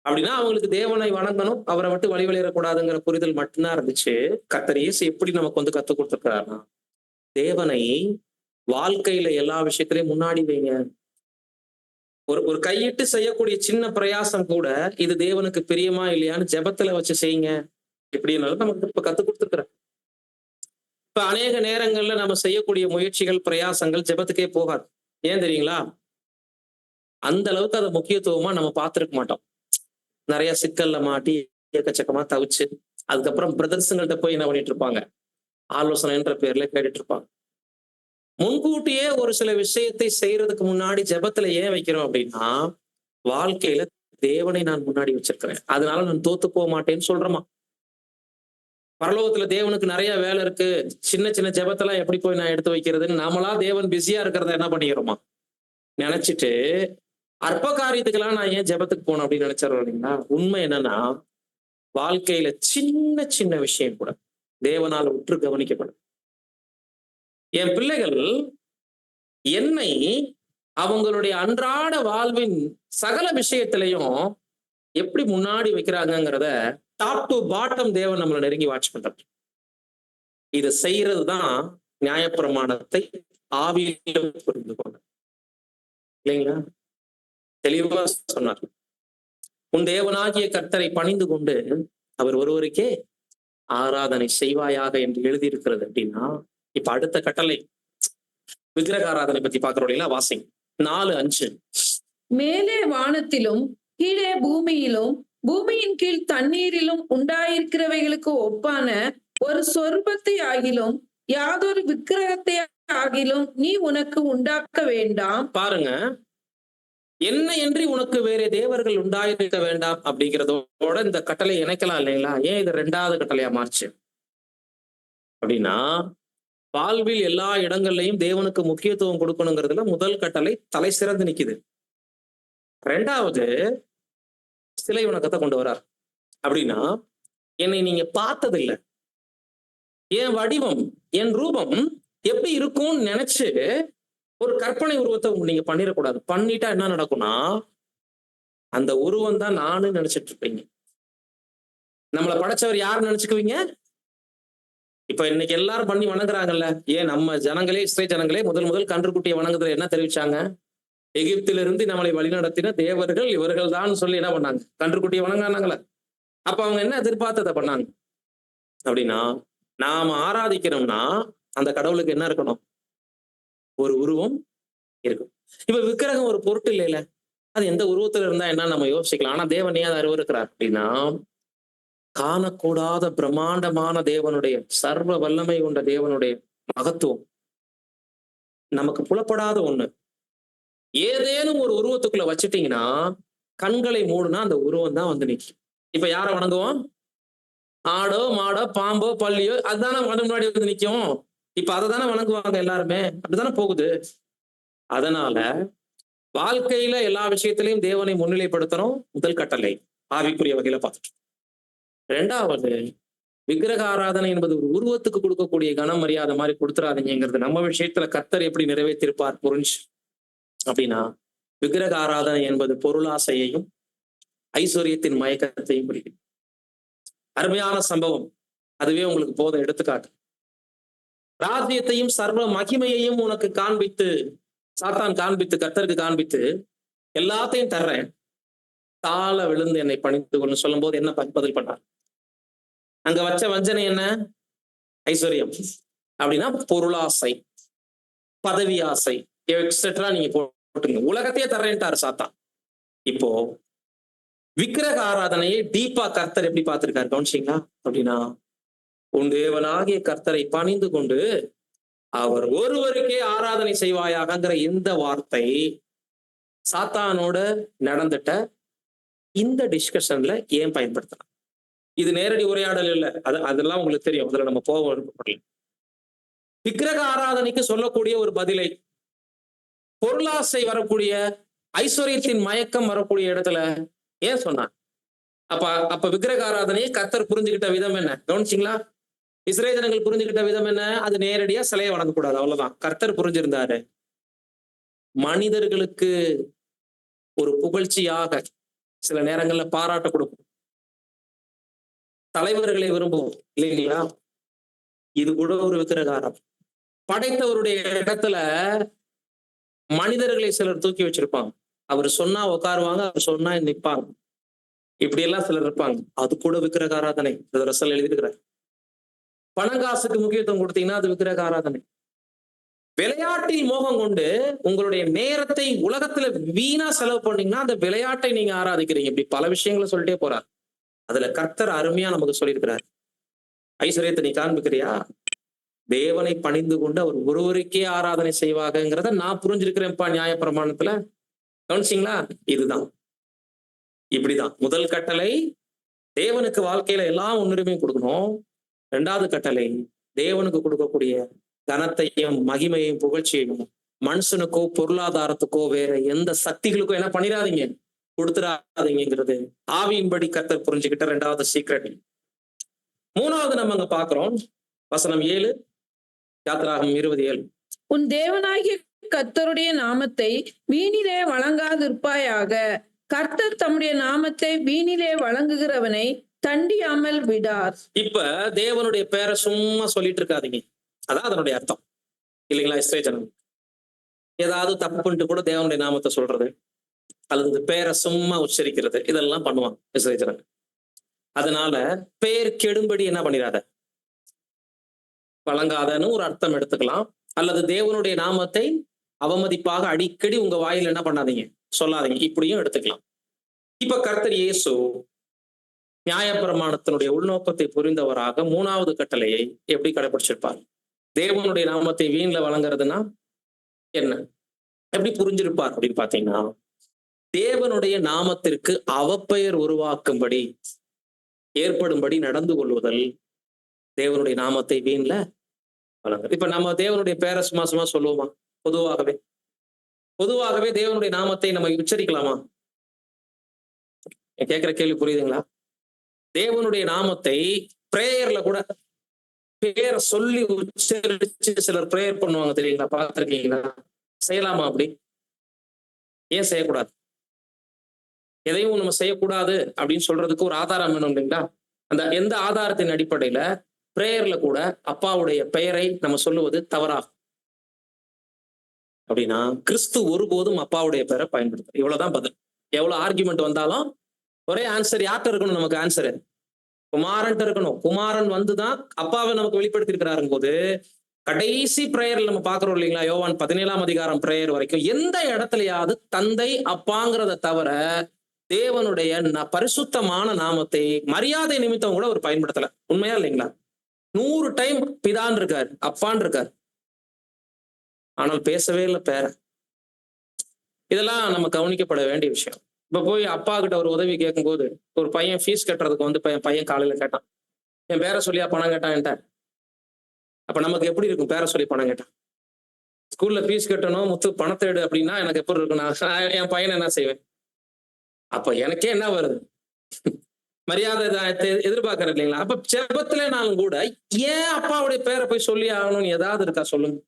அப்படின்னா அவங்களுக்கு தேவனை வணங்கணும், அவரை விட்டு வழி விளையிடக்கூடாதுங்கிற புரிதல் மட்டும்தான் இருந்துச்சு. கர்த்தர் இயேசு எப்படி நமக்கு வந்து கத்துக் கொடுத்திருக்கிறாருன்னா, தேவனை வாழ்க்கையில எல்லா விஷயத்திலையும் முன்னாடி வைங்க. ஒரு கையிட்டு செய்யக்கூடிய சின்ன பிரயாசம் கூட இது தேவனுக்கு பிரியமா இல்லையான்னு ஜெபத்துல வச்சு செய்யுங்க. எப்படின்னாலும் நமக்கு இப்ப கத்துக் கொடுத்துருக்குற. இப்ப அநேக நேரங்கள்ல நம்ம செய்யக்கூடிய முயற்சிகள், பிரயாசங்கள் ஜெபத்துக்கே போகாது. ஏன் தெரியுங்களா? அந்த அளவுக்கு அதை முக்கியத்துவமா நம்ம பார்த்திருக்க மாட்டோம். நிறைய சிக்கல்ல மாட்டி எக்கச்சக்கமா தவிச்சு, அதுக்கப்புறம் பிரதர்ஸுங்கள்ட்ட போய் என்ன பண்ணிட்டு இருப்பாங்க, ஆலோசனைன்ற பேர்ல கேட்டுட்டு இருப்பாங்க. முன்கூட்டியே ஒரு சில விஷயத்தை செய்யறதுக்கு முன்னாடி ஜெபத்துல ஏன் வைக்கிறோம் அப்படின்னா, வாழ்க்கையில தேவனை நான் முன்னாடி வச்சிருக்கிறேன், அதனால நான் தோத்து போக மாட்டேன்னு சொல்றோமா. பரலோகத்துல தேவனுக்கு நிறைய வேலை இருக்கு, சின்ன சின்ன ஜெபத்தெல்லாம் எப்படி போய் நான் எடுத்து வைக்கிறதுன்னு நாமளா தேவன் பிஸியா இருக்கிறத என்ன பண்ணிக்கிறோமா நினைச்சிட்டு, அற்ப காரியத்துக்கெல்லாம் நான் ஏன் ஜெபத்துக்கு போகணும் அப்படின்னு நினைச்சிடறோம் இல்லைங்களா? உண்மை என்னன்னா, வாழ்க்கையில சின்ன சின்ன விஷயம் கூட தேவனால உற்று கவனிக்கப்படும். என் பிள்ளைகள் என்னை அவங்களுடைய அன்றாட வாழ்வின் சகல விஷயத்திலையும் எப்படி முன்னாடி வைக்கிறாங்கிறத டாப் டு பாட்டம் தேவன் நம்மளை நெருங்கி வாட்ச் பண்றார். இதை செய்யறதுதான் நியாயப்பிரமாணத்தை ஆவியில புரிந்து கொள்ள இல்லைங்களா? தெளிவா சொன்னார். உன் தேவனாகிய கர்த்தரை பணிந்து கொண்டு அவர் ஒருவருக்கே ஆராதனை செய்வாயாக என்று எழுதியிருக்கிறது. அப்படின்னா இப்ப அடுத்த கட்டளை விக்கிரக ஆராதனை பத்தி பாக்குறோம். வாசிங் 4:5. மேலே வானத்திலும் கீழே பூமியிலும் பூமியின் கீழ் தண்ணீரிலும் உண்டாயிருக்கிறவைகளுக்கு ஒப்பான ஒரு சொர்பத்தை ஆகிலும் யாதொரு விக்கிரகத்தை ஆகிலும் நீ உனக்கு உண்டாக்க வேண்டாம். பாருங்க, என்ன என்று உனக்கு வேற தேவர்கள் உண்டாயிருக்க வேண்டாம் அப்படிங்கிறதோட இந்த கட்டளை இணைக்கலாம் இல்லைங்களா? ஏன் இது ரெண்டாவது கட்டளையா மாறுச்சு அப்படின்னா, வாழ்வில் எல்லா இடங்கள்லையும் தேவனுக்கு முக்கியத்துவம் கொடுக்கணுங்கிறதுல முதல் கட்டளை தலை சிறந்து நிக்குது. ரெண்டாவது சிலை வணக்கத்தை கொண்டு வரார். அப்படின்னா, என்னை நீங்க பார்த்ததில்லை, என் வடிவம் என் ரூபம் எப்படி இருக்கும்னு நினைச்சு ஒரு கற்பனை உருவத்தை நீங்க பண்ணிடக்கூடாது. பண்ணிட்டா என்ன நடக்கும்னா, அந்த உருவம் தான் நானும் நினைச்சிட்டு இருப்பீங்க. நம்மளை படைச்சவர் யார் நினைச்சுக்குவீங்க? இப்ப இன்னைக்கு எல்லாரும் பண்ணி வணங்குறாங்கல்ல. ஏன் நம்ம ஜனங்களே, இஸ்ரேல் ஜனங்களே முதல் கன்றுக்குட்டியை வணங்குறதுல என்ன தெரிவிச்சாங்க? எகிப்திலிருந்து நம்மளை வழிநடத்தின தேவர்கள் இவர்கள் தான் சொல்லி என்ன பண்ணாங்க? கன்றுக்குட்டியை வணங்கினாங்களே. அப்ப அவங்க என்ன எதிர்பார்த்ததை பண்ணாங்க அப்படின்னா, நாம ஆராதிக்கிறோம்னா அந்த கடவுளுக்கு என்ன இருக்கணும்? ஒரு உருவம் இருக்கும். இப்ப விக்கிரகம் ஒரு பொருட்டு இல்லைல்ல, அது எந்த உருவத்துல இருந்தா என்ன நம்ம யோசிக்கலாம். ஆனா தேவன் ஏன் அதை அறிவுறுக்கிறார் அப்படின்னா, காணக்கூடாத பிரம்மாண்டமான தேவனுடைய, சர்வ வல்லமை கொண்ட தேவனுடைய மகத்துவம் நமக்கு புலப்படாத ஒண்ணு. ஏதேனும் ஒரு உருவத்துக்குள்ள வச்சுட்டீங்கன்னா, கண்களை மூடுனா அந்த உருவம் தான் வந்து நிற்கும். இப்ப யார வணங்குவோம்? ஆடோ மாடோ பாம்போ பள்ளியோ அதுதானே முன்னாடி வந்து நிற்கும். இப்ப அதை தானே வணங்குவாங்க எல்லாருமே. அப்படித்தானே போகுது. அதனால வாழ்க்கையில எல்லா விஷயத்திலையும் தேவனை முன்னிலைப்படுத்தணும். முதல் கட்டளை ஆவிக்குரிய வகையில பார்த்துட்டு, ரெண்டாவது விக்கிரக ஆராதனை என்பது ஒரு உருவத்துக்கு கொடுக்கக்கூடிய கன மரியாதை மாதிரி கொடுத்துறாதீங்கிறது நம்ம விஷயத்துல கர்த்தர் எப்படி நிறைவேற்றிருப்பார் புரிஞ்சு அப்படின்னா, விக்கிரக ஆராதனை என்பது பொருளாசையையும் ஐஸ்வர்யத்தின் மயக்கத்தையும் குறிக்கும். அருமையான சம்பவம். அதுவே உங்களுக்கு போத எடுத்துக்காட்டு. ராஜ்யத்தையும் சர்வ மகிமையையும் உனக்கு காண்பித்து, சாத்தான் காண்பித்து, கர்த்தருக்கு காண்பித்து எல்லாத்தையும் தர்றேன், தாழ விழுந்து என்னை பணிந்து கொண்டு சொல்லும் போது என்ன பதில் பண்ணார்? அங்க வச்ச வஞ்சனை என்ன? ஐஸ்வர்யம் அப்படின்னா பொருளாசை, பதவி ஆசை, எக்ஸெட்ரா நீங்க போட்டுங்க. உலகத்தையே தர்றேன்ட்டாரு சாத்தான். இப்போ விக்கிரக ஆராதனையை டீப்பா கர்த்தர் எப்படி பார்த்திருக்காரு கவனிச்சிங்களா? அப்படின்னா, உன் தேவனாகிய கர்த்தரை பணிந்து கொண்டு அவர் ஒருவருக்கே ஆராதனை செய்வாயாகங்கிற இந்த வார்த்தை சாத்தானோட நடந்துட்ட இந்த டிஸ்கஷன்ல ஏன் பயன்படுத்தலாம்? இது நேரடி உரையாடல் இல்லை, அதெல்லாம் உங்களுக்கு தெரியும், அதுல நம்ம போக விருப்பப்படல. விக்கிரக ஆராதனைக்கு சொல்லக்கூடிய ஒரு பதிலை பொருளாசை வரக்கூடிய, ஐஸ்வர்யத்தின் மயக்கம் வரக்கூடிய இடத்துல ஏன் சொன்னான்? அப்ப விக்கிரக ஆராதனையை கர்த்தர் புரிஞ்சுக்கிட்ட விதம் என்ன கவனிச்சிங்களா? இஸ்ரேல் ஜனங்கள் புரிஞ்சுக்கிட்ட விதம் என்ன? அது நேரடியா சிலையை வணங்கக்கூடாது, அவ்வளவுதான். கர்த்தர் புரிஞ்சிருந்தாரு மனிதர்களுக்கு ஒரு புகழ்ச்சியாக சில நேரங்கள்ல பாராட்ட கொடுக்கும், தலைவர்களை விரும்புவோம் இல்லைங்களா? இது கூட ஒரு விக்கிரகாரம். படைத்தவருடைய இடத்துல மனிதர்களை சிலர் தூக்கி வச்சிருப்பாங்க. அவர் சொன்னா உட்காருவாங்க, அவர் சொன்னா நிற்பாங்க, இப்படி எல்லாம் சிலர் இருப்பாங்க. அது கூட விக்கிரக ஆராதனை. ரசல் எழுதியிருக்கிறார். பணங்காசுக்கு முக்கியத்துவம் கொடுத்தீங்கன்னா அது விக்கிரக ஆராதனை. விளையாட்டில் மோகம் கொண்டு உங்களுடைய நேரத்தை உலகத்துல வீணா செலவு பண்ணீங்கன்னா அந்த விளையாட்டை நீங்க ஆராதிக்கிறீங்க. இப்படி பல விஷயங்களை சொல்லிட்டே போறார். அதுல கர்த்தர் அருமையா நமக்கு சொல்லியிருக்கிறார். ஐஸ்வர்யத்தை நீ காண்பிக்கிறியா? தேவனை பணிந்து கொண்டு அவர் ஒருவருக்கே ஆராதனை செய்வாங்கிறத நான் புரிஞ்சிருக்கிறேன்ப்பா நியாயப்பிரமாணத்துல. கவனிச்சிங்களா? இதுதான், இப்படிதான். முதல் கட்டளை தேவனுக்கு வாழ்க்கையில எல்லாம் முன்னுரிமையும் கொடுக்கணும். இரண்டாவது கட்டளை தேவனுக்கு கொடுக்கக்கூடிய கனத்தையும் மகிமையும் புகழ்ச்சியையும் மனுஷனுக்கோ பொருளாதாரத்துக்கோ வேற எந்த சக்திகளுக்கோ என்ன பண்ணிடாதீங்க, கொடுத்துடாதீங்கிறது ஆவியின்படி கர்த்தர் புரிஞ்சுக்கிட்ட இரண்டாவது சீக்ரெட். மூணாவது நம்ம அங்க பாக்குறோம், வசனம் 7, யாத்திராகமம் 20:7. உன் தேவனாகிய கர்த்தருடைய நாமத்தை வீணிலே வழங்காதிருப்பாயாக. கர்த்தர் தம்முடைய நாமத்தை வீணிலே வழங்குகிறவனை தண்டியாமல் விடார். இப்ப தேவனுடைய பேரை சும்மா சொல்லிட்டு இருக்காதீங்க, அதான் அதனுடைய அர்த்தம் இல்லைங்களா? இஸ்ரேல் ஜனம் ஏதாவது தப்பு பண்ணிட்டு கூட தேவனுடைய நாமத்தை சொல்றது அல்லது பேரை சும்மா உச்சரிக்கிறது இதெல்லாம் பண்ணுவாங்க இஸ்ரேல் ஜனம். அதனால பேர் கெடும்படி என்ன பண்ணிடாத, வழங்காதன்னு ஒரு அர்த்தம் எடுத்துக்கலாம். அல்லது தேவனுடைய நாமத்தை அவமதிப்பாக அடிக்கடி உங்க வாயில் என்ன பண்ணாதீங்க, சொல்லாதீங்க, இப்படியும் எடுத்துக்கலாம். இப்ப கர்த்தர் இயேசு நியாயப்பிரமாணத்தினுடைய உள்நோக்கத்தை புரிந்தவராக மூணாவது கட்டளையை எப்படி கடைபிடிச்சிருப்பார்? தேவனுடைய நாமத்தை வீண்ல வழங்குறதுன்னா என்ன, எப்படி புரிஞ்சிருப்பார் அப்படின்னு பாத்தீங்கன்னா, தேவனுடைய நாமத்திற்கு அவப்பெயர் உருவாக்கும்படி ஏற்படும்படி நடந்து கொள்வதல் தேவனுடைய நாமத்தை வீண்ல வழங்குறது. இப்ப நம்ம தேவனுடைய பேரை சும்மா சும்மா சொல்லுவோமா? பொதுவாகவே தேவனுடைய நாமத்தை நம்ம உச்சரிக்கலாமா? கேட்கிற கேள்வி புரியுதுங்களா? தேவனுடைய நாமத்தை பிரேயர்ல கூட பேரை சொல்லி உச்சரிச்சு சிலர் பிரேயர் பண்ணுவாங்க தெரியுங்களா? பார்த்திருக்கீங்களா? செய்யலாமா? அப்படி ஏன் செய்யக்கூடாது? எதையும் நம்ம செய்யக்கூடாது அப்படின்னு சொல்றதுக்கு ஒரு ஆதாரம் வேணும் இல்லைங்களா? அந்த எந்த ஆதாரத்தின் அடிப்படையில பிரேயர்ல கூட அப்பாவுடைய பெயரை நம்ம சொல்லுவது தவறாகும் அப்படின்னா, கிறிஸ்து ஒருபோதும் அப்பாவுடைய பெயரை பயன்படுத்த. இவ்வளவுதான் பதில். எவ்வளவு ஆர்குமெண்ட் வந்தாலும் ஒரே ஆன்சர். யார்கிட்ட இருக்கணும் நமக்கு ஆன்சரு? குமாரன்ட்ட இருக்கணும். குமாரன் வந்துதான் அப்பாவை நமக்கு வெளிப்படுத்தி இருக்கிறாருங்க போது கடைசி பிரேயர்ல நம்ம பாக்குறோம் இல்லைங்களா? யோவான் 17ஆம் அதிகாரம் பிரேயர் வரைக்கும் எந்த இடத்துலயாவது தந்தை அப்பாங்கிறத தவிர தேவனுடைய பரிசுத்தமான நாமத்தை மரியாதை நிமித்தம் கூட அவர் பயன்படுத்தல. உண்மையா இல்லைங்களா? 100 டைம் பிதான் இருக்காரு, அப்பான் இருக்காரு, ஆனால் பேசவே இல்லை பேர. இதெல்லாம் நம்ம கவனிக்கப்பட வேண்டிய விஷயம். இப்ப போய் அப்பா கிட்ட ஒரு உதவி கேட்கும் போது, ஒரு பையன் ஃபீஸ் கட்டுறதுக்கு வந்து பையன் காலையில கேட்டான், என் பேரை சொல்லியா பணம் கேட்டான் என்கிட்ட. அப்ப நமக்கு எப்படி இருக்கும்? பேரை சொல்லி பணம் கேட்டான். ஸ்கூல்ல ஃபீஸ் கட்டணும், முத்து பணத்தை எடு அப்படின்னா எனக்கு எப்படி இருக்கும்? நான் என் பையனை என்ன செய்வேன்? அப்ப எனக்கே என்ன வருது? மரியாதை எதிர்பார்க்கறது இல்லைங்களா? அப்ப ஜெபத்திலேனாலும் கூட ஏன் அப்பாவுடைய பேரை போய் சொல்லி ஆகணும்னு ஏதாவது இருக்கா சொல்லுங்க.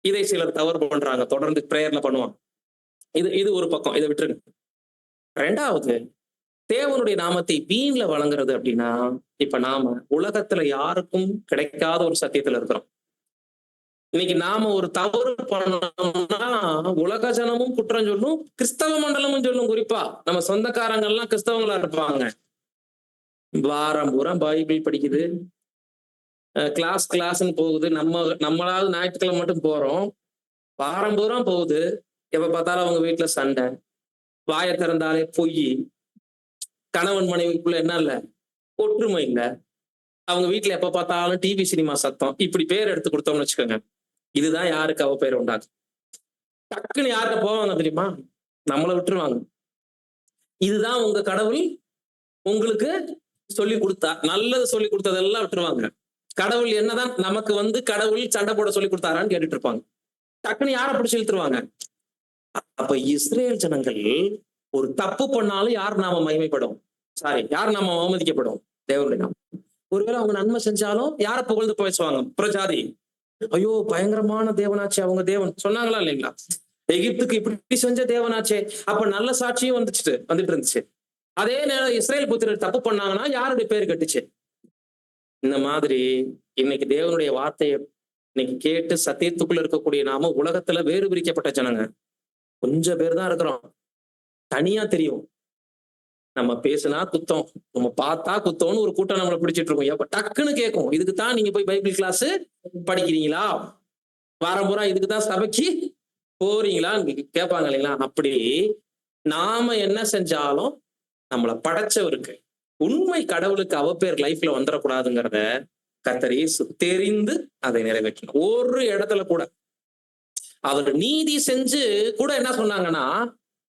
இதை சிலர் தவறு பண்றாங்க, தொடர்ந்து பிரேயர்ல பண்ணுவாங்க. இது ஒரு பக்கம், இதை விட்டுருங்க. ரெண்டாவது, தேவனுடைய நாமத்தை வீண்ல வழங்குறது அப்படின்னா, இப்ப நாம உலகத்துல யாருக்கும் கிடைக்காத ஒரு சத்தியத்துல இருக்கிறோம். இன்னைக்கு நாம ஒரு தவறு பண்ணோம்னா உலக ஜனமும் குற்றம் சொல்லும், கிறிஸ்தவ மண்டலமும் சொல்லும். குறிப்பா நம்ம சொந்தக்காரங்க எல்லாம் கிறிஸ்தவங்களா இருப்பாங்க. வாரம் பூரா பைபிள் படிக்குது, கிளாஸ்ன்னு போகுது. நம்மளாவது ஞாயிற்றுக்கிழமை மட்டும் போறோம். வாரம் பூரா போகுது. எப்ப பார்த்தாலும் அவங்க வீட்டுல சண்டை, வாயை திறந்தாலே பொய், கணவன் மனைவிக்குள்ள என்ன இல்ல, ஒற்றுமை இல்ல. அவங்க வீட்டுல எப்ப பார்த்தாலும் டிவி சினிமா சத்தம். இப்படி பேர் எடுத்து கொடுத்தோம்னு வச்சுக்கோங்க, இதுதான் யாருக்கு அவ பேர் உண்டாகும். டக்குன்னு யார்கிட்ட போவாங்க தெரியுமா? நம்மளை விட்டுருவாங்க. இதுதான் உங்க கடவுள் உங்களுக்கு சொல்லி கொடுத்தா, நல்லது சொல்லி கொடுத்ததெல்லாம் விட்டுருவாங்க. கடவுள் என்னதான் நமக்கு கடவுள் சண்டை போட சொல்லி கொடுத்தாரான்னு கேட்டுட்டு இருப்பாங்க. டக்குன்னு யாரை பிடிச்சி இழுத்துருவாங்க. அப்ப இஸ்ரேல் ஜனங்கள் ஒரு தப்பு பண்ணாலும் யார் நாம மகிமைப்படும், யார் நாம அவமதிக்கப்படும்? தேவனுடைய நாமம். ஒருவேளை அவங்க நன்மை செஞ்சாலும் யாரை புகழ்ந்து பேசுவாங்க? பிரஜாதி. ஐயோ பயங்கரமான தேவனாச்சே அவங்க தேவன் சொன்னாங்களா இல்லைங்களா? எகிப்துக்கு இப்படி செஞ்ச தேவனாச்சே. அப்ப நல்ல சாட்சியும் வந்துட்டு இருந்துச்சு. அதே நேரம் இஸ்ரேல் புத்திரர் தப்பு பண்ணாங்கன்னா யாருடைய பேர் கட்டுச்சு? இந்த மாதிரி இன்னைக்கு தேவனுடைய வார்த்தையை இன்னைக்கு கேட்டு சத்தியத்துக்குள்ள இருக்கக்கூடிய நாம உலகத்துல வேறு பிரிக்கப்பட்ட ஜனங்க கொஞ்சம் பேர் தான் இருக்கிறோம். தனியா தெரியும், நம்ம பேசுனா குத்தம், நம்ம பார்த்தா குத்தம்னு ஒரு கூட்டம் நம்மளை பிடிச்சிட்டு இருக்கோம். எப்ப டக்குன்னு கேட்கும், இதுக்கு தான் நீங்க போய் பைபிள் கிளாஸ் படிக்கிறீங்களா, வாரம் பூரா இதுக்கு தான் சபைக்கு போறீங்களான்னு கேட்பாங்க இல்லைங்களா? அப்படி நாம என்ன செஞ்சாலும் நம்மளை படைச்சவருக்கு, உண்மை கடவுளுக்கு அவ பேர் லைஃப்ல வந்துடக்கூடாதுங்கிறத கர்த்தர் இயேசு தெரிந்து அதை நிறைவேற்றணும். ஒரு இடத்துல கூட அவர் நீதி செஞ்சு கூட என்ன சொன்னாங்கன்னா,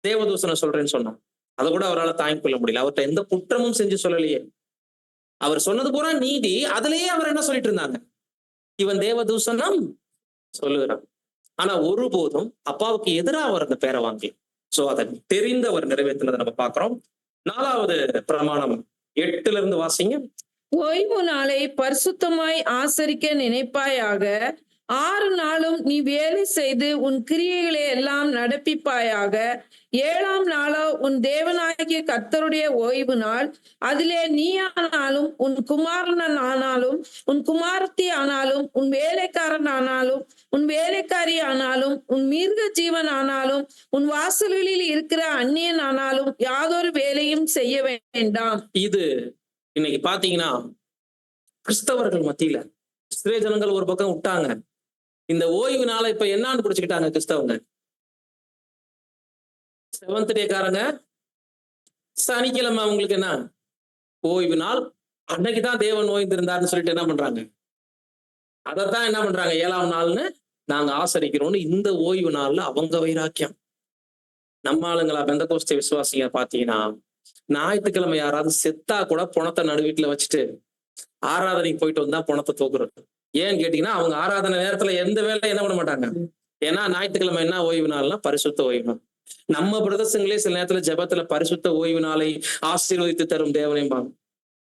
தேவதூஷணம் சொல்றேன்னு சொன்னாங்க. அதை கூட அவரால் தாங்கிக் கொள்ள முடியல. அவர்கிட்ட எந்த குற்றமும் செஞ்சு சொல்லலையே. அவர் சொன்னது பூரா நீதி. அதுலயே அவர் என்ன சொல்லிட்டு இருந்தாங்க, இவன் தேவதூஷணம் சொல்லுகிறான். ஆனா ஒருபோதும் அப்பாவுக்கு எதிராக அவர் அந்த பேரை வாங்கி, சோ அதை தெரிந்து அவர் நிறைவேற்றினதை நம்ம பார்க்கிறோம். 4வது பிரமாணம் 8 வாசிங்க. ஓய்வு நாளை பரிசுத்தமாய் ஆசரிக்க நினைப்பாயாக. 6 நாளும் நீ வேலை செய்து உன் கிரியைகளை எல்லாம் நடப்பிப்பாயாக. 7ஆம் நாளோ உன் தேவனாகிய கர்த்தருடைய ஓய்வு நாள். அதிலே நீ ஆனாலும் உன் குமாரன் ஆனாலும் உன் குமாரத்தி ஆனாலும் உன் வேலைக்காரன் ஆனாலும் உன் வேலைக்காரி ஆனாலும் உன் மிருக ஜீவன் ஆனாலும் உன் வாசல்களில் இருக்கிற அந்நியன் ஆனாலும் யாதொரு வேலையும் செய்ய வேண்டாம். இது இன்னைக்கு பாத்தீங்கன்னா கிறிஸ்தவர்கள் மத்தியில இஸ்ரேல் ஜனங்கள் ஒரு பக்கம் விட்டாங்க, இந்த ஓய்வு நாளை இப்ப என்னான்னு பிடிச்சுக்கிட்டாங்க கிறிஸ்தவங்க. 7th டேக்காரங்க சனிக்கிழமை அவங்களுக்கு என்ன ஓய்வு நாள், அன்னைக்குதான் தேவன் ஓய்ந்திருந்தாருன்னு சொல்லிட்டு என்ன பண்றாங்க, அதைத்தான் என்ன பண்றாங்க 7ஆம் நாள்னு நாங்க ஆசரிக்கிறோம்னு. இந்த ஓய்வு நாள்ல அவங்க வைராக்கியம். நம்ம ஆளுங்களா பெந்தகோஸ்தே விசுவாசிங்க பாத்தீங்கன்னா, ஞாயிற்றுக்கிழமை யாராவது செத்தா கூட பணத்தை நடு வீட்டுல வச்சுட்டு ஆராதனைக்கு போயிட்டு வந்தா பணத்தை தூக்குறது. ஏன்னு கேட்டீங்கன்னா, அவங்க ஆராதனை நேரத்துல எந்த வேலை என்ன பண்ண மாட்டாங்க. ஏன்னா ஞாயிற்றுக்கிழமை என்ன ஓய்வு நாள்னா பரிசுத்த ஓய்வு நாள். நம்ம பிரதர்சங்களே சில நேரத்துல ஜெபத்துல பரிசுத்த ஓய்வு நாளை ஆசீர்வதித்து தரும் தேவனைம்பாங்க.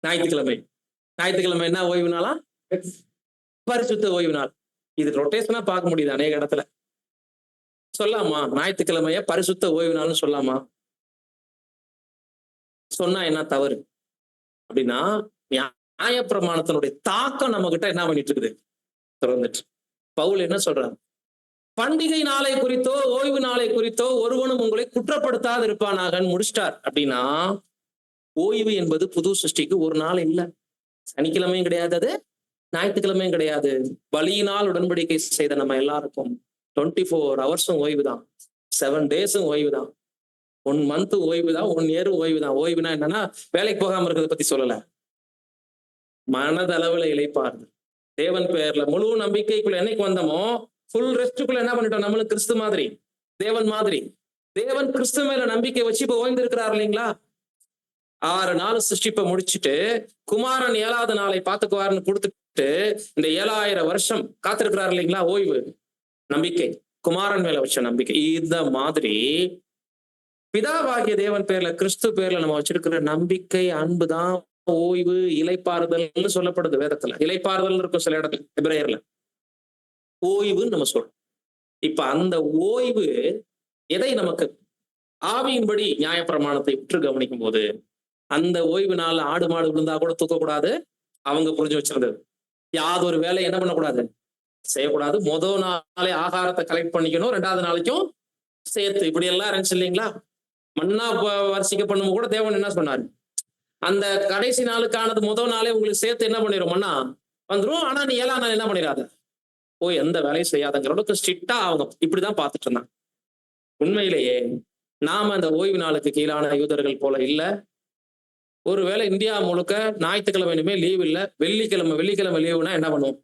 ஞாயிற்றுக்கிழமை என்ன ஓய்வு நாளா? பரிசுத்த ஓய்வு நாள். இது ரொட்டேஷனா பார்க்க முடியுது அநேக இடத்துல. சொல்லாமா ஞாயிற்றுக்கிழமைய பரிசுத்த ஓய்வு நாள்னு சொல்லாமா? சொன்னா என்ன தவறு அப்படின்னா, நியாயப்பிரமாணத்தினுடைய தாக்கம் நம்ம கிட்ட என்ன பண்ணிட்டு இருக்குது, தொடர்ந்துட்டு. பவுல் என்ன சொல்றாரு, பண்டிகை நாளை குறித்தோ ஓய்வு நாளை குறித்தோ ஒருவனும் உங்களை குற்றப்படுத்தாது இருப்பானாக முடிச்சிட்டார். அப்படின்னா ஓய்வு என்பது புது சிருஷ்டிக்கு ஒரு நாள் இல்லை, சனிக்கிழமையும் கிடையாது, அது ஞாயிற்றுக்கிழமையும் கிடையாது. பலியினால் உடன்படிக்கை செய்த நம்ம எல்லாருக்கும் 24 ஹவர்ஸும் ஓய்வு தான், 7 டேஸும் ஓய்வு தான், 1 மந்த் ஓய்வு தான், 1 இயர் ஓய்வு தான். ஓய்வுனா என்னன்னா வேலைக்கு போகாம இருக்கிறத பத்தி சொல்லல, மனதளவுல இளைப்பாறுது. தேவன் பெயர்ல முழு நம்பிக்கைக்குள்ள என்னைக்கு வந்தோமோ ஃபுல் ரெஸ்டுக்குள்ள என்ன பண்ணிட்டோம், நம்மளும் கிறிஸ்து மாதிரி, தேவன் மாதிரி. தேவன் கிறிஸ்து மேல நம்பிக்கை வச்சு இப்ப ஓய்ந்து இருக்கிறார் இல்லைங்களா? 6 நாள் சிருஷ்டிப்பை முடிச்சுட்டு குமாரன் 7வது நாளை பார்த்துக்குவாருன்னு கொடுத்துட்டு இந்த 7000 வருஷம் காத்திருக்கிறார் இல்லைங்களா? ஓய்வு நம்பிக்கை, குமாரன் மேல வச்ச நம்பிக்கை. இந்த மாதிரி பிதாவாகிய தேவன் பேர்ல, கிறிஸ்து பேர்ல நம்ம வச்சிருக்கிற நம்பிக்கை, அன்புதான் ஓய்வு, இளைப்பாறுதல்னு சொல்லப்படுது வேதத்துல. இளைப்பாறுதல் இருக்கும் சில இடத்துல, எபிரேயர்ல ஓய்வுன்னு நம்ம சொல்றோம். இப்ப அந்த ஓய்வு எதை நமக்கு ஆவியின்படி நியாயப்பிரமாணத்தை உற்று கவனிக்கும் போது, அந்த ஓய்வு நாள் ஆடு மாடு விழுந்தா கூட தூக்கக்கூடாது. அவங்க புரிஞ்சு வச்சிருந்தது. யாதொரு வேலை என்ன பண்ணக்கூடாது, செய்யக்கூடாது. முதல் நாளே ஆகாரத்தை கலெக்ட் பண்ணிக்கணும், 2வது நாளைக்கும் சேர்த்து. இப்படி எல்லாம் இருந்துச்சு இல்லைங்களா? மன்னா வரிசைக்க பண்ணும் கூட தேவன் என்ன சொன்னாரு, அந்த கடைசி நாளுக்கானது முதல் நாளே உங்களுக்கு சேர்த்து என்ன பண்ணிடும், மன்னா வந்துரும். ஆனா நீ 7ஆம் நாள் என்ன பண்ணிடாத, போய் எந்த வேலையும் செய்யாதங்கிற அளவுக்கு ஸ்ட்ரிக்டா அவங்க இப்படிதான் பார்த்துட்டு இருந்தாங்க. உண்மையிலேயே நாம அந்த ஓய்வு நாளுக்கு கீழான யூதர்கள் போல இல்ல. ஒருவேளை இந்தியா முழுக்க ஞாயிற்றுக்கிழமை இனிமே லீவ் இல்ல, வெள்ளிக்கிழமை லீவுனா என்ன பண்ணுவோம்?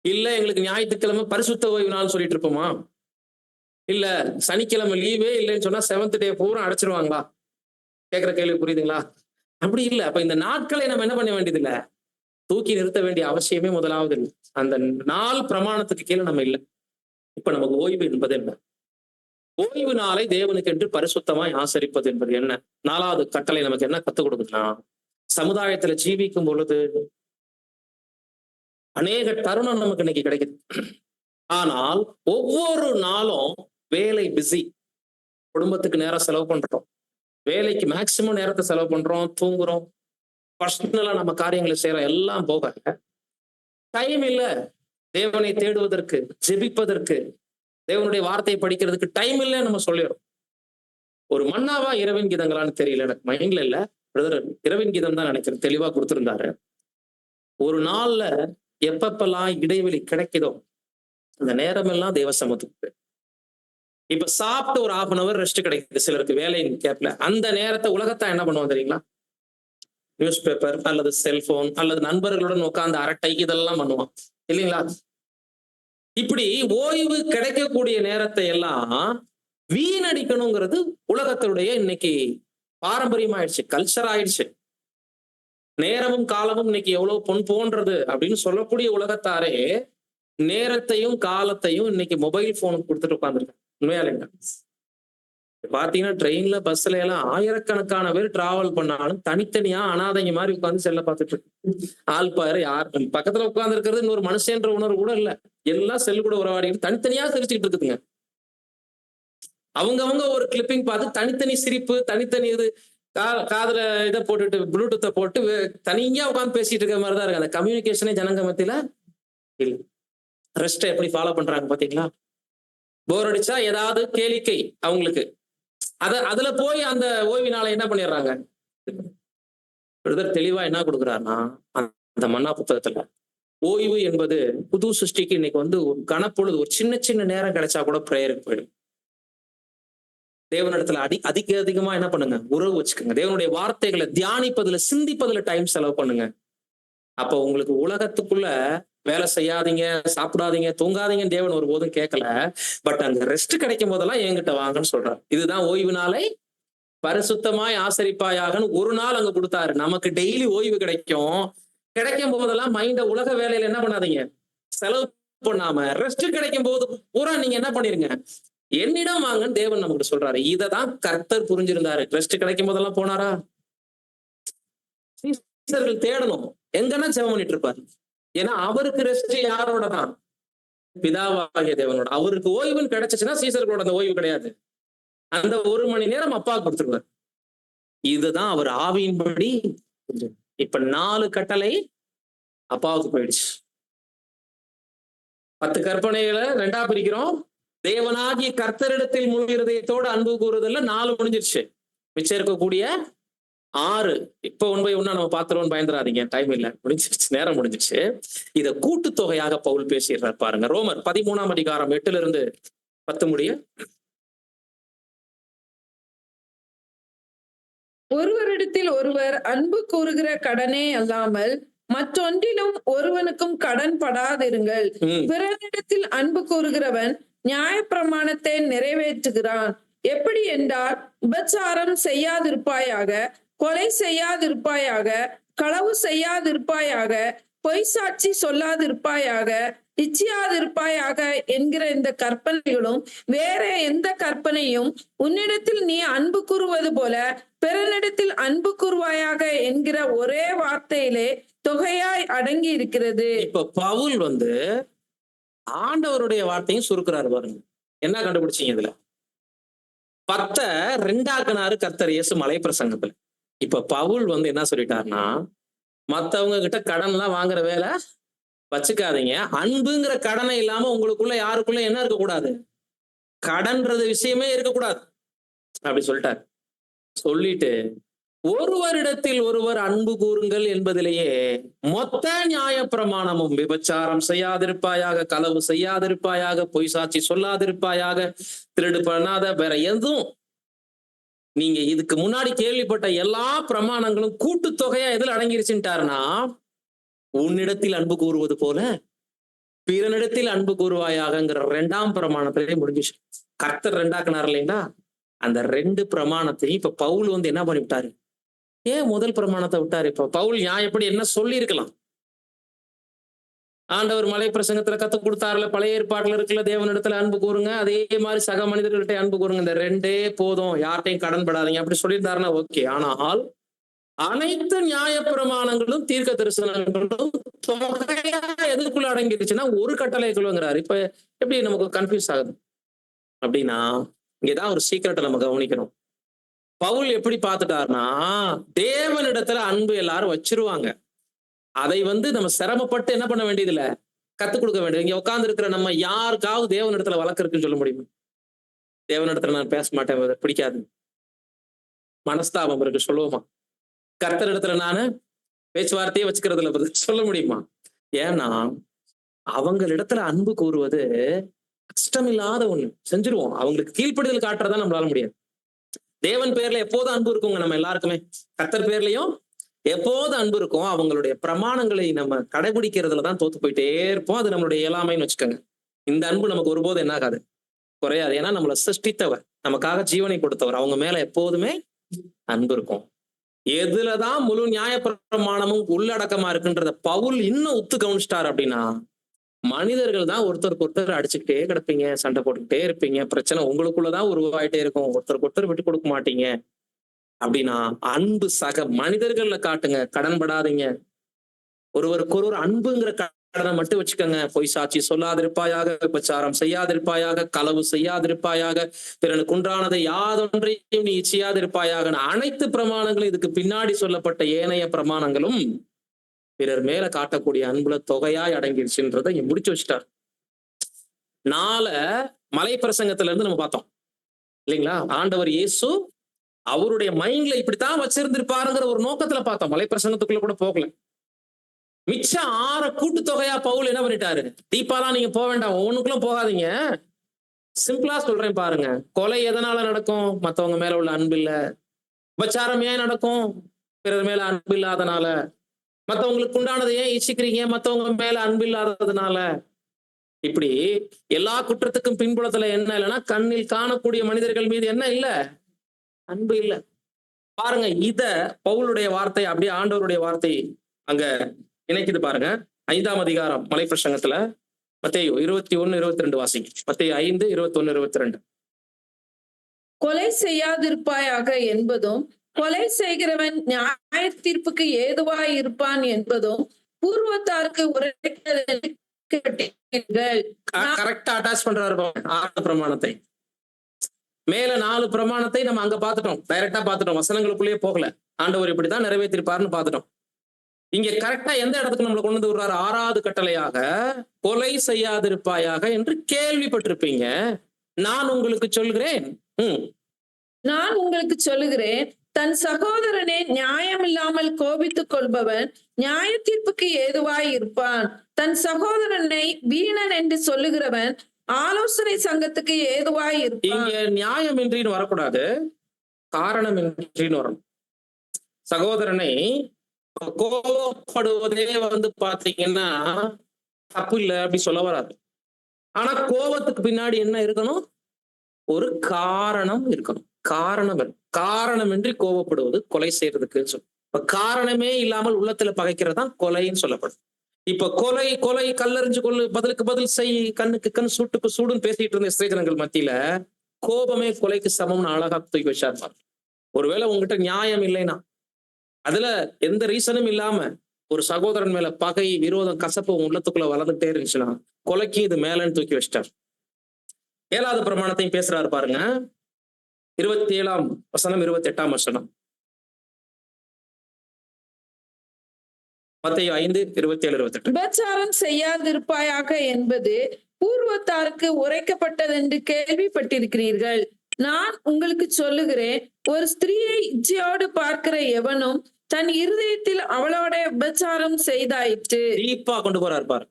இல்ல எங்களுக்கு ஞாயிற்றுக்கிழமை பரிசுத்த ஓய்வு நாள் சொல்லிட்டு இருப்போமா? இல்ல சனிக்கிழமை லீவே இல்லைன்னு சொன்னா 7th டே பூரா அடைச்சிருவாங்களா? கேட்கிற கேள்வி புரியுதுங்களா? அப்படி இல்ல. அப்ப இந்த நாட்களை நம்ம என்ன பண்ண வேண்டியது இல்ல, தூக்கி நிறுத்த வேண்டிய அவசியமே முதலாவது இல்லை. அந்த நாள் பிரமாணத்துக்கு கீழே நம்ம இல்லை. இப்ப நமக்கு ஓய்வு என்பது என்ன? ஓய்வு நாளை தேவனுக்கு என்று பரிசுத்தமாய் ஆசரிப்பது என்பது என்ன? 4வது கட்டளை நமக்கு என்ன கத்துக் கொடுக்குதுன்னா, சமுதாயத்துல ஜீவிக்கும் பொழுது அநேக தருணம் நமக்கு இன்னைக்கு கிடைக்குது. ஆனால் ஒவ்வொரு நாளும் வேலை பிஸி, குடும்பத்துக்கு நேரம் செலவு பண்றோம், வேலைக்கு மேக்சிமம் நேரத்தை செலவு பண்றோம், தூங்குறோம், பர்சனலா நம்ம காரியங்களை செய்யறோம். எல்லாம் போக டைம் இல்ல தேவனை தேடுவதற்கு, ஜெபிப்பதற்கு, தேவனுடைய வார்த்தையை படிக்கிறதுக்கு டைம் இல்லைன்னு நம்ம சொல்லிடுறோம். ஒரு மன்னாவா இரவின் கீதங்களான்னு தெரியல, எனக்கு மைண்ட்ல இல்ல. பிரதர் இரவின் கீதம் தான் நினைக்கிறேன், தெளிவா கொடுத்திருந்தாரு. ஒரு நாள்ல எப்பப்பெல்லாம் இடைவெளி கிடைக்குதோ அந்த நேரம் எல்லாம் தேவ சமூகத்துக்கு. இப்ப சாப்பிட்டு ஒரு 1/2 hour ரெஸ்ட் கிடைக்குது சிலருக்கு வேலையின் கேப்ல. அந்த நேரத்தை உலகத்தான் என்ன பண்ணுவோம் தெரியுங்களா? நியூஸ் பேப்பர் அல்லது செல்போன் அல்லது நண்பர்களுடன் உட்கார்ந்து அரட்டை இதெல்லாம் பண்ணுவான் இல்லைங்களா? இப்படி ஓய்வு கிடைக்கக்கூடிய நேரத்தை எல்லாம் வீணடிக்கணுங்கிறது உலகத்தினுடைய இன்னைக்கு பாரம்பரியம் ஆயிடுச்சு, கல்ச்சர் ஆயிடுச்சு. நேரமும் காலமும் இன்னைக்கு எவ்வளவு பொன் போன்றது அப்படின்னு சொல்லக்கூடிய உலகத்தாரே நேரத்தையும் காலத்தையும் இன்னைக்கு மொபைல் போன் கொடுத்துட்டு உட்கார்ந்துருக்காங்க. உண்மையா இல்லைங்க? பாத்தீங்கன்னா ட்ரெயின்ல பஸ்ல எல்லாம் ஆயிரக்கணக்கான பேர் டிராவல் பண்ணாலும் தனித்தனியா அனாதைங்க மாதிரி உட்கார்ந்து செல்ல பார்த்துட்டு இருக்கு. ஆள் பாரு, யார் பக்கத்துல உட்கார்ந்து இருக்கிறது இன்னொரு மனுஷன்ற உணர்வு கூட இல்ல. எல்லாம் செல் கூட உறவாடிட்டு தனித்தனியா சிரிச்சுக்கிட்டு இருக்குதுங்க. அவங்கவங்க ஒரு கிளிப்பிங் பார்த்து தனித்தனி சிரிப்பு, தனித்தனி இது, காதுல இதை போட்டுட்டு ப்ளூடூத்தை போட்டு தனியா உட்காந்து பேசிட்டு இருக்க மாதிரிதான் இருக்கு. அந்த கம்யூனிகேஷனே ஜனங்க மத்தியில இல்ல. ரெஸ்ட் எப்படி ஃபாலோ பண்றாங்க பாத்தீங்களா? போர் அடிச்சா ஏதாவது கேளிக்கை அவங்களுக்கு, அதுல போய் அந்த ஓய்வு நாளை என்ன பண்ணிடுறாங்க. தெளிவா என்ன கொடுக்குறாருன்னா, அந்த மன்னா புத்தகத்துல ஓய்வு என்பது புது சிருஷ்டிக்கு இன்னைக்கு ஒரு கனப்பொழுது, ஒரு சின்ன சின்ன நேரம் கிடைச்சா கூட பிரேயருக்கு போயிடும். தேவனிடத்துல அதிகமா என்ன பண்ணுங்க, உறவு வச்சுக்கோங்க. தேவனுடைய வார்த்தைகளை தியானிப்பதுல, சிந்திப்பதுல டைம் செலவு பண்ணுங்க. அப்ப உங்களுக்கு உலகத்துக்குள்ள வேலை செய்யாதீங்க, சாப்பிடாதீங்க, தூங்காதீங்க தேவன் ஒருபோதும் கேட்கல. பட் அந்த ரெஸ்ட் கிடைக்கும் போதெல்லாம் என்கிட்ட வாங்கன்னு சொல்றாரு. இதுதான் ஓய்வு நாளை பரிசுத்தமாய் ஆசரிப்பாயாகன்னு ஒரு நாள் அங்க கொடுத்தாரு. நமக்கு டெய்லி ஓய்வு கிடைக்கும் போதெல்லாம் மைண்ட உலக வேலையில என்ன பண்ணாதீங்க, செலவு பண்ணாம ரெஸ்ட் கிடைக்கும் போது பூரா நீங்க என்ன பண்ணிருங்க, என்னிடம் வாங்கன்னு தேவன் நமக்கு சொல்றாரு. இததான் கர்த்தர் புரிஞ்சிருந்தாரு. ரெஸ்ட் கிடைக்கும் போதெல்லாம் போனாரா? சீசர்கள் தேடணும், எங்கன்னா ஜெபம் பண்ணிட்டு இருப்பாரு. ஏன்னா அவருக்கு ரெஸ்ட் யாரோட தான்? பிதாவாகிய தேவனோட. அவருக்கு ஓய்வுன்னு கிடைச்சிச்சுன்னா சீசர்களோட அந்த ஓய்வு கிடையாது. அந்த 1 மணி நேரம் அப்பா கொடுத்துருவார். இதுதான் அவர் ஆவியின்படி. இப்ப 4 கட்டளை அப்பாவுக்கு போயிடுச்சு. 10 கற்பனைகளை 2ஆ பிரிக்கிறோம். தேவனாகிய கர்த்தரிடத்தில் முழு இருதயத்தோடு அன்பு கூறுதல்ல 4 முடிஞ்சிருச்சு. மிச்சம் இருக்கக்கூடிய 6 இப்ப 1 by 1 நம்ம பாத்துறோம்னு பயந்துராதீங்க, டைம் இல்ல, முடிஞ்சிருச்சு, நேரம் முடிஞ்சிருச்சு. இத கூட்டு தொகையாக பவுல் பேசிடுறார் பாருங்க. ரோமர் 13ஆம் அதிகாரம் 8ல இருந்து 10 முடிய. ஒருவரிடத்தில் ஒருவர் அன்பு கூறுகிற கடனே அல்லாமல் மற்றொன்றிலும் ஒருவனுக்கும் கடன் படாதிருங்கள். பிறனிடத்தில் அன்பு கூறுகிறவன் நியாயப்பிரமாணத்தை நிறைவேற்றுகிறான். எப்படி என்றால், விபச்சாரம் செய்யாதிருப்பாயாக, கொலை செய்யாதிருப்பாயாக, களவு செய்யாதிருப்பாயாக, பொய் சாட்சி சொல்லாதிருப்பாயாக, இச்சியாதிருப்பாயாக என்கிற இந்த கற்பனைகளும் வேற எந்த கற்பனையும் உன்னிடத்தில் நீ அன்பு கூறுவது போல பிறனிடத்தில் அன்பு கூறுவாயாக என்கிற ஒரே வார்த்தையிலே தொகையாய் அடங்கி இருக்கிறது. இப்ப பவுல் ஆண்டவருடைய வார்த்தையும் சுருக்குறாரு பாருங்க. என்ன கண்டுபிடிச்சீங்க இதுல? 10 2ஆக்குனாரு கர்த்தர் இயேசு மலை பிரசங்கத்துல. இப்ப பவுல் என்ன சொல்லிட்டாருன்னா, மத்தவங்க கிட்ட கடன் எல்லாம் வாங்குற வேலை வச்சுக்காதீங்க. அன்புங்கிற கடனை இல்லாம உங்களுக்குள்ள யாருக்குள்ள என்ன இருக்கக்கூடாது? கடன்றது விஷயமே இருக்கக்கூடாது அப்படி சொல்லிட்டார். சொல்லிட்டு ஒருவரிடத்தில் ஒருவர் அன்பு கூறுங்கள் என்பதிலேயே மொத்த நியாய பிரமாணமும், விபச்சாரம் செய்யாதிருப்பாயாக, களவு செய்யாதிருப்பாயாக, பொய் சாட்சி சொல்லாதிருப்பாயாக, திருடு பண்ணாத, வேற எதுவும் நீங்க இதுக்கு முன்னாடி கேள்விப்பட்ட எல்லா பிரமாணங்களும் கூட்டுத்தொகையா எதுல அடங்கிருச்சுட்டாருன்னா, உன்னிடத்தில் அன்பு கூறுவது போல பிறனிடத்தில் அன்பு கூறுவாயாகங்கிற 2ஆம் பிரமாணத்திலே முடிஞ்சிச்சு. கர்த்தர் 2ஆக்குனார் இல்லைங்களா? அந்த 2 பிரமாணத்தையும் இப்ப பவுல் என்ன பண்ணிவிட்டாரு? ஏன் முதல் பிரமாணத்தை விட்டாரு? இப்ப பவுல் நியாயப்படி என்ன சொல்லி இருக்கலாம்? ஆண்டவர் மலை பிரசங்கத்துல கத்து கொடுத்தாருல, பழைய ஏற்பாட்டுல இருக்குல்ல, தேவனிடத்துல அன்பு கூறுங்க, அதே மாதிரி சக மனிதர்கள்ட்ட அன்பு கூறுங்க, இந்த 2 போதும், யார்ட்டையும் கடன் படாதீங்க அப்படி சொல்லியிருந்தாருன்னா ஓகே. ஆனால் அனைத்து நியாய பிரமாணங்களும் தீர்க்க தரிசனங்களும் தொகையா எதுக்குள்ள அடங்கிடுச்சுன்னா ஒரு கட்டளைக்குள்ளங்கிறாரு. இப்ப எப்படி நமக்கு கன்ஃபியூஸ் ஆகுது அப்படின்னா, இங்கதான் ஒரு சீக்கிரட்டை நம்ம கவனிக்கணும். பவுல் எப்படி பார்த்துட்டாருன்னா, தேவனிடத்துல அன்பு எல்லாரும் வச்சிருவாங்க. அதை நம்ம சிரமப்பட்டு என்ன பண்ண வேண்டியது இல்ல, கத்துக் கொடுக்க வேண்டியது. இங்க உட்கார்ந்து இருக்கிற நம்ம யாருக்காவது தேவனிடத்துல வழக்கு இருக்குன்னு சொல்ல முடியுமா? தேவனிடத்துல நான் பேச மாட்டேன், பிடிக்காது, மனஸ்தாபம் இருக்கு சொல்லுவோமா? கர்த்தரிடத்துல நானு பேச்சுவார்த்தையே வச்சுக்கிறதுல சொல்ல முடியுமா? ஏன்னா அவங்களிடத்துல அன்பு கூறுவது கஷ்டமில்லாத ஒண்ணு, செஞ்சிருவோம். அவங்களுக்கு கீழ்ப்படிதல் காட்டுறதா நம்மளால முடியாது. தேவன் பேர்ல எப்போதும் அன்பு இருக்குங்க நம்ம எல்லாருக்குமே. கர்த்தர் பேர்லயும் எப்போதும் அன்பு இருக்கும். அவங்களுடைய பிரமாணங்களை நம்ம கடைபிடிக்கிறதுலதான் தோத்து போயிட்டே இருப்போம். அது நம்மளுடைய இயலாமைன்னு வச்சுக்கோங்க. இந்த அன்பு நமக்கு ஒருபோது என்ன ஆகாது, குறையாது. ஏன்னா நம்மளை சிருஷ்டித்தவர், நமக்காக ஜீவனை கொடுத்தவர், அவங்க மேல எப்போதுமே அன்பு இருக்கும். எதுலதான் முழு நியாய பிரமாணமும் உள்ளடக்கமா இருக்குன்றத பவுல் இன்னும் உத்து கவனிச்சிட்டார் அப்படின்னா, மனிதர்கள் தான் ஒருத்தருக்கு ஒருத்தர் அடிச்சுக்கிட்டே கிடப்பீங்க, சண்டை போட்டுக்கிட்டே இருப்பீங்க, பிரச்சனை உங்களுக்குள்ளதான் உருவாயிட்டே இருக்கும், ஒருத்தருக்கு ஒருத்தர் விட்டு கொடுக்க மாட்டீங்க. அப்படின்னா அன்பு சக மனிதர்கள்ல காட்டுங்க, கடன் படாதீங்க. ஒருவருக்கு ஒருவர் அன்புங்கிற கடனை மட்டும் வச்சுக்கோங்க. பொய் சாட்சி சொல்லாதிருப்பாயாக, விபச்சாரம் செய்யாதிருப்பாயாக, களவு செய்யாதிருப்பாயாக, பிறனுக்கு உண்டானதை யாதொன்றையும் நீ இச்சியாதிருப்பாயாக. அனைத்து பிரமாணங்களும், இதுக்கு பின்னாடி சொல்லப்பட்ட ஏனைய பிரமாணங்களும் பிறர் மேல காட்டக்கூடிய அன்புல தொகையாய் அடங்கிடுச்சுன்றதை இங்க முடிச்சு வச்சுட்டார். 4 மலை பிரசங்கத்துல இருந்து நம்ம பார்த்தோம் இல்லைங்களா? ஆண்டவர் இயேசு அவருடைய மைண்ட்ல இப்படித்தான் வச்சிருந்திருப்பாருங்கிற ஒரு நோக்கத்துல பார்த்தோம். மலை பிரசங்கத்துக்குள்ள கூட போகல. மிச்சம் 6 கூட்டுத்தொகையா பவுல் என்ன பண்ணிட்டாரு? டீப்பாலாம் நீங்க போக வேண்டாம், ஒவ்வொன்றுக்குள்ள போகாதீங்க, சிம்பிளா சொல்றேன் பாருங்க. கொலை எதனால நடக்கும்? மத்தவங்க மேல உள்ள அன்பு இல்ல. உபச்சாரம் ஏன் நடக்கும்? பிறர் மேல அன்பு இல்லாதனால. மத்தவங்களுக்கு உண்டானதை ஏன் இச்சிக்கிறீங்க? மத்தவங்க மேல அன்பு இல்லாததுனால. இப்படி எல்லா குற்றத்துக்கும் பின்புலத்துல என்ன இல்லைன்னா, கண்ணில் காணக்கூடிய மனிதர்கள் மீது என்ன இல்ல? அன்பு இல்ல. பாருங்க, இத பவுலுடைய வார்த்தை அப்படியே ஆண்டவருடைய வார்த்தை அங்க இணைக்குது பாருங்க. 5ஆம் அதிகாரம் மலை பிரசங்கத்துல மத்தேயு 21-22 வாசிங்க. மத்தேயு 5:21-22. கொலை செய்யாதிருப்பாயாக என்பதும் கொலை செய்கிறவன் நியாய தீர்ப்புக்கு ஏதுவாய் இருப்பான் என்பதும் பூர்வத்தாருக்கு உரைக்கிறது. கரெக்டா அட்டாச் பண்றாரு 6 பிரமாணத்தை. மேல 4 பிரமாணத்தை நம்ம அங்க பார்த்துட்டோம், டைரக்டா பார்த்துட்டோம், வசனங்களுக்குள்ளேயே போகல. ஆண்டவர் இப்படிதான் நிறைவேற்றிருப்பாருன்னு பார்த்துட்டோம். இங்க கரெக்டா எந்த இடத்துக்கு நம்மளை கொண்டு வந்து விடுறாரு? 6வது கட்டளையாக கொலை செய்யாதிருப்பாயாக என்று கேள்விப்பட்டிருப்பீங்க, நான் உங்களுக்கு சொல்கிறேன். நான் உங்களுக்கு சொல்லுகிறேன், தன் சகோதரனை நியாயமில்லாமல் கோபித்துக் கொள்பவன் நியாய தீர்ப்புக்கு ஏதுவாய் இருப்பான். தன் சகோதரனை வீணன் என்று சொல்லுகிறவன் ஆலோசனை சங்கத்துக்கு ஏதுவாய் இருப்பான். இங்க நியாயமின்றின்னு வரக்கூடாது, காரணமின்றின்னு வரணும். சகோதரனை கோபப்படுவதே பாத்தீங்கன்னா தப்பு இல்லை அப்படி சொல்ல வராது. ஆனா கோபத்துக்கு பின்னாடி என்ன இருக்கணும்? ஒரு காரணம் இருக்கணும். காரணமின்றி கோபப்படுவது கொலை செய்யறதுக்கு. காரணமே இல்லாமல் உள்ளத்துல பகைக்கிறதா கொலைன்னு சொல்லப்படும். இப்ப கொலை கொலை கல்லறிஞ்சு கொள்ளு, பதிலுக்கு பதில் செய், கண்ணுக்கு கண் சூட்டுக்கு சூடுன்னு பேசிட்டு இருந்த இஸ்ரவேலர்கள் மத்தியில கோபமே கொலைக்கு சமம்னு அழகா தூக்கி வச்சார். ஒருவேளை உங்ககிட்ட நியாயம் இல்லைன்னா, அதுல எந்த ரீசனும் இல்லாம ஒரு சகோதரன் மேல பகை, விரோதம், கசப்பு உள்ளத்துக்குள்ள வளர்ந்துட்டே இருந்துச்சுன்னா கொலைக்கு இது மேலன்னு தூக்கி வச்சிட்டார். 7வது பிரமாணத்தையும் பேசுறாரு பாருங்க. 27ஆம் வசனம், 28ஆம் வசனம். மத்தேயு 5, 27, 28. விபச்சாரம் செய்யாதிருப்பாயாக என்பது பூர்வத்தாருக்கு உரைக்கப்பட்டதென்று கேள்விப்பட்டிருக்கிறீர்கள். நான் உங்களுக்கு சொல்லுகிறேன், ஒரு ஸ்திரீயை இச்சையோடு பார்க்கிற எவனும் தன் இருதயத்தில் அவளோட விபச்சாரம் செய்தாயிற்று. டீப்பா கொண்டு போறார் பாரு.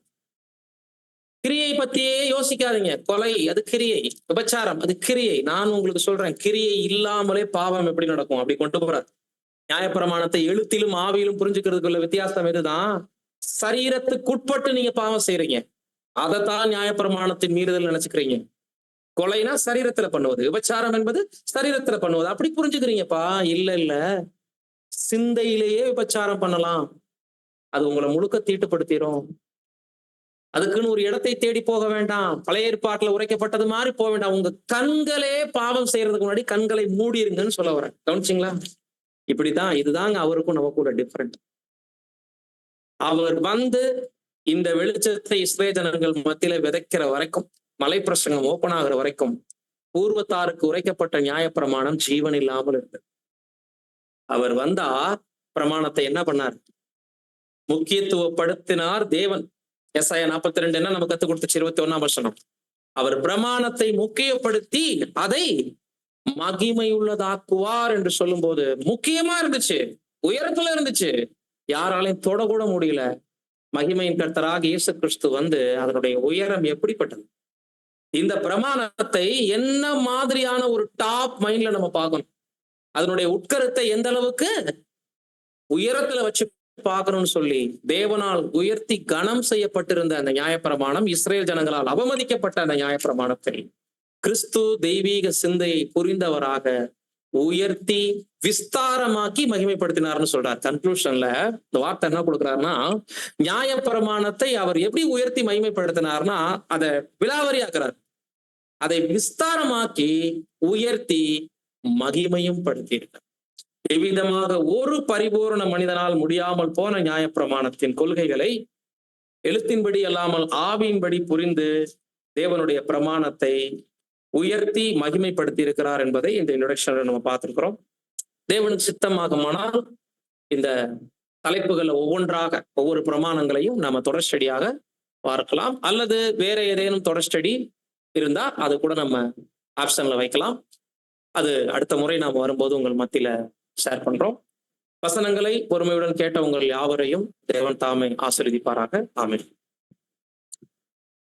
கிரியை பத்தியே யோசிக்காதீங்க. கொலை அது கிரியை, விபச்சாரம் அது கிரியை. நான் உங்களுக்கு சொல்றேன், கிரியை இல்லாமலே பாவம் எப்படி நடக்கும் அப்படி கொண்டு போறார். நியாயப்பிரமாணத்தை எழுத்திலும் ஆவியிலும் புரிஞ்சுக்கிறதுக்குள்ள வித்தியாசம் எதுதான்? சரீரத்துக்குட்பட்டு நீங்க பாவம் செய்யறீங்க, அதைத்தான் நியாயப்பிரமாணத்தின் மீறுதல் நினைச்சுக்கிறீங்க. கொலைனா சரீரத்துல பண்ணுவது, விபச்சாரம் என்பது சரீரத்துல பண்ணுவது, அப்படி புரிஞ்சுக்கிறீங்கப்பா. இல்ல, சிந்தையிலேயே விபச்சாரம் பண்ணலாம், அது உங்களை முழுக்க தீட்டுப்படுத்திடும். அதுக்குன்னு ஒரு இடத்தை தேடி போக வேண்டாம், பழைய ஏற்பாட்டுல உரைக்கப்பட்டது மாதிரி போக வேண்டாம். உங்க கண்களே பாவம் செய்யறதுக்கு முன்னாடி கண்களை மூடிருங்கன்னு சொல்ல வரேன். கவனிச்சிங்களா? இப்படிதான், இதுதாங்க அவருக்கும் நமக்கும் கூட டிஃபரெண்ட். அவர் வந்து இந்த வெளிச்சத்தை இஸ்ரவேல் ஜனங்கள் மத்தியில விதைக்கிற வரைக்கும், மலை பிரசங்கம் ஓப்பன் ஆகிற வரைக்கும் பூர்வத்தாருக்கு உரைக்கப்பட்ட நியாயப்பிரமாணம் ஜீவன் இல்லாமல் இருந்தது. அவர் வந்தா பிரமாணத்தை என்ன பண்ணார்? முக்கியத்துவப்படுத்தினார் தேவன். எசாயா 42 என்ன நம்ம கத்துக் கொடுத்துச்சு? 21ஆம் வசனம். அவர் பிரமாணத்தை முக்கியப்படுத்தி அதை மகிமையுள்ளதாக்குவார் என்று சொல்லும் போது முக்கியமா இருந்துச்சு, உயரத்துல இருந்துச்சு, யாராலையும் தொடக்கூட முடியல. மகிமையின் கர்த்தராக இயேசு கிறிஸ்து வந்து அதனுடைய உயரம் எப்படிப்பட்டது? இந்த பிரமாணத்தை என்ன மாதிரியான ஒரு டாப் மைண்ட்ல நம்ம பார்க்கணும், அதனுடைய உட்கருத்தை எந்த அளவுக்கு உயரத்துல வச்சு பார்க்கணும்னு சொல்லி தேவனால் உயர்த்தி கனம் செய்யப்பட்டிருந்த அந்த நியாயப்பிரமாணம், இஸ்ரேல் ஜனங்களால் அவமதிக்கப்பட்ட அந்த நியாயப்பிரமாணத்தை கிறிஸ்து தெய்வீக சிந்தையை புரிந்தவராக உயர்த்தி விஸ்தாரமாக்கி மகிமைப்படுத்தினார்னு சொல்றார். கன்க்ளூஷன்ல இந்த வார்த்தை என்ன கொடுக்குறாருன்னா, நியாயப்பிரமாணத்தை அவர் எப்படி உயர்த்தி மகிமைப்படுத்தினார்னா அதை விலாவரியாக்குறார், அதை விஸ்தாரமாக்கி உயர்த்தி மகிமையும் படுத்தியிருக்கார். எவ்விதமாக ஒரு பரிபூரண மனிதனால் முடியாமல் போன நியாயப்பிரமாணத்தின் கொள்கைகளை எழுத்தின்படி அல்லாமல் ஆவியின்படி புரிந்து தேவனுடைய பிரமாணத்தை உயர்த்தி மகிமைப்படுத்தி இருக்கிறார் என்பதை இந்த இன்ட்ரோடக்ஷன்ல நம்ம பார்த்திருக்கிறோம். தேவனுக்கு சித்தமாகுமானால் இந்த தலைப்புகளை ஒவ்வொன்றாக ஒவ்வொரு பிரமாணங்களையும் நம்ம தொடர் ஸ்டடியாக பார்க்கலாம், அல்லது வேற ஏதேனும் தொடர் ஸ்டடி இருந்தா அது கூட நம்ம ஆப்ஷன்ல வைக்கலாம். அது அடுத்த முறை நாம் வரும்போது உங்கள் மத்தியில ஷேர் பண்றோம். வசனங்களை பொறுமையுடன் கேட்ட உங்கள் யாவரையும் தேவன் தாமே ஆசீர்வதிப்பாராக. ஆமென்.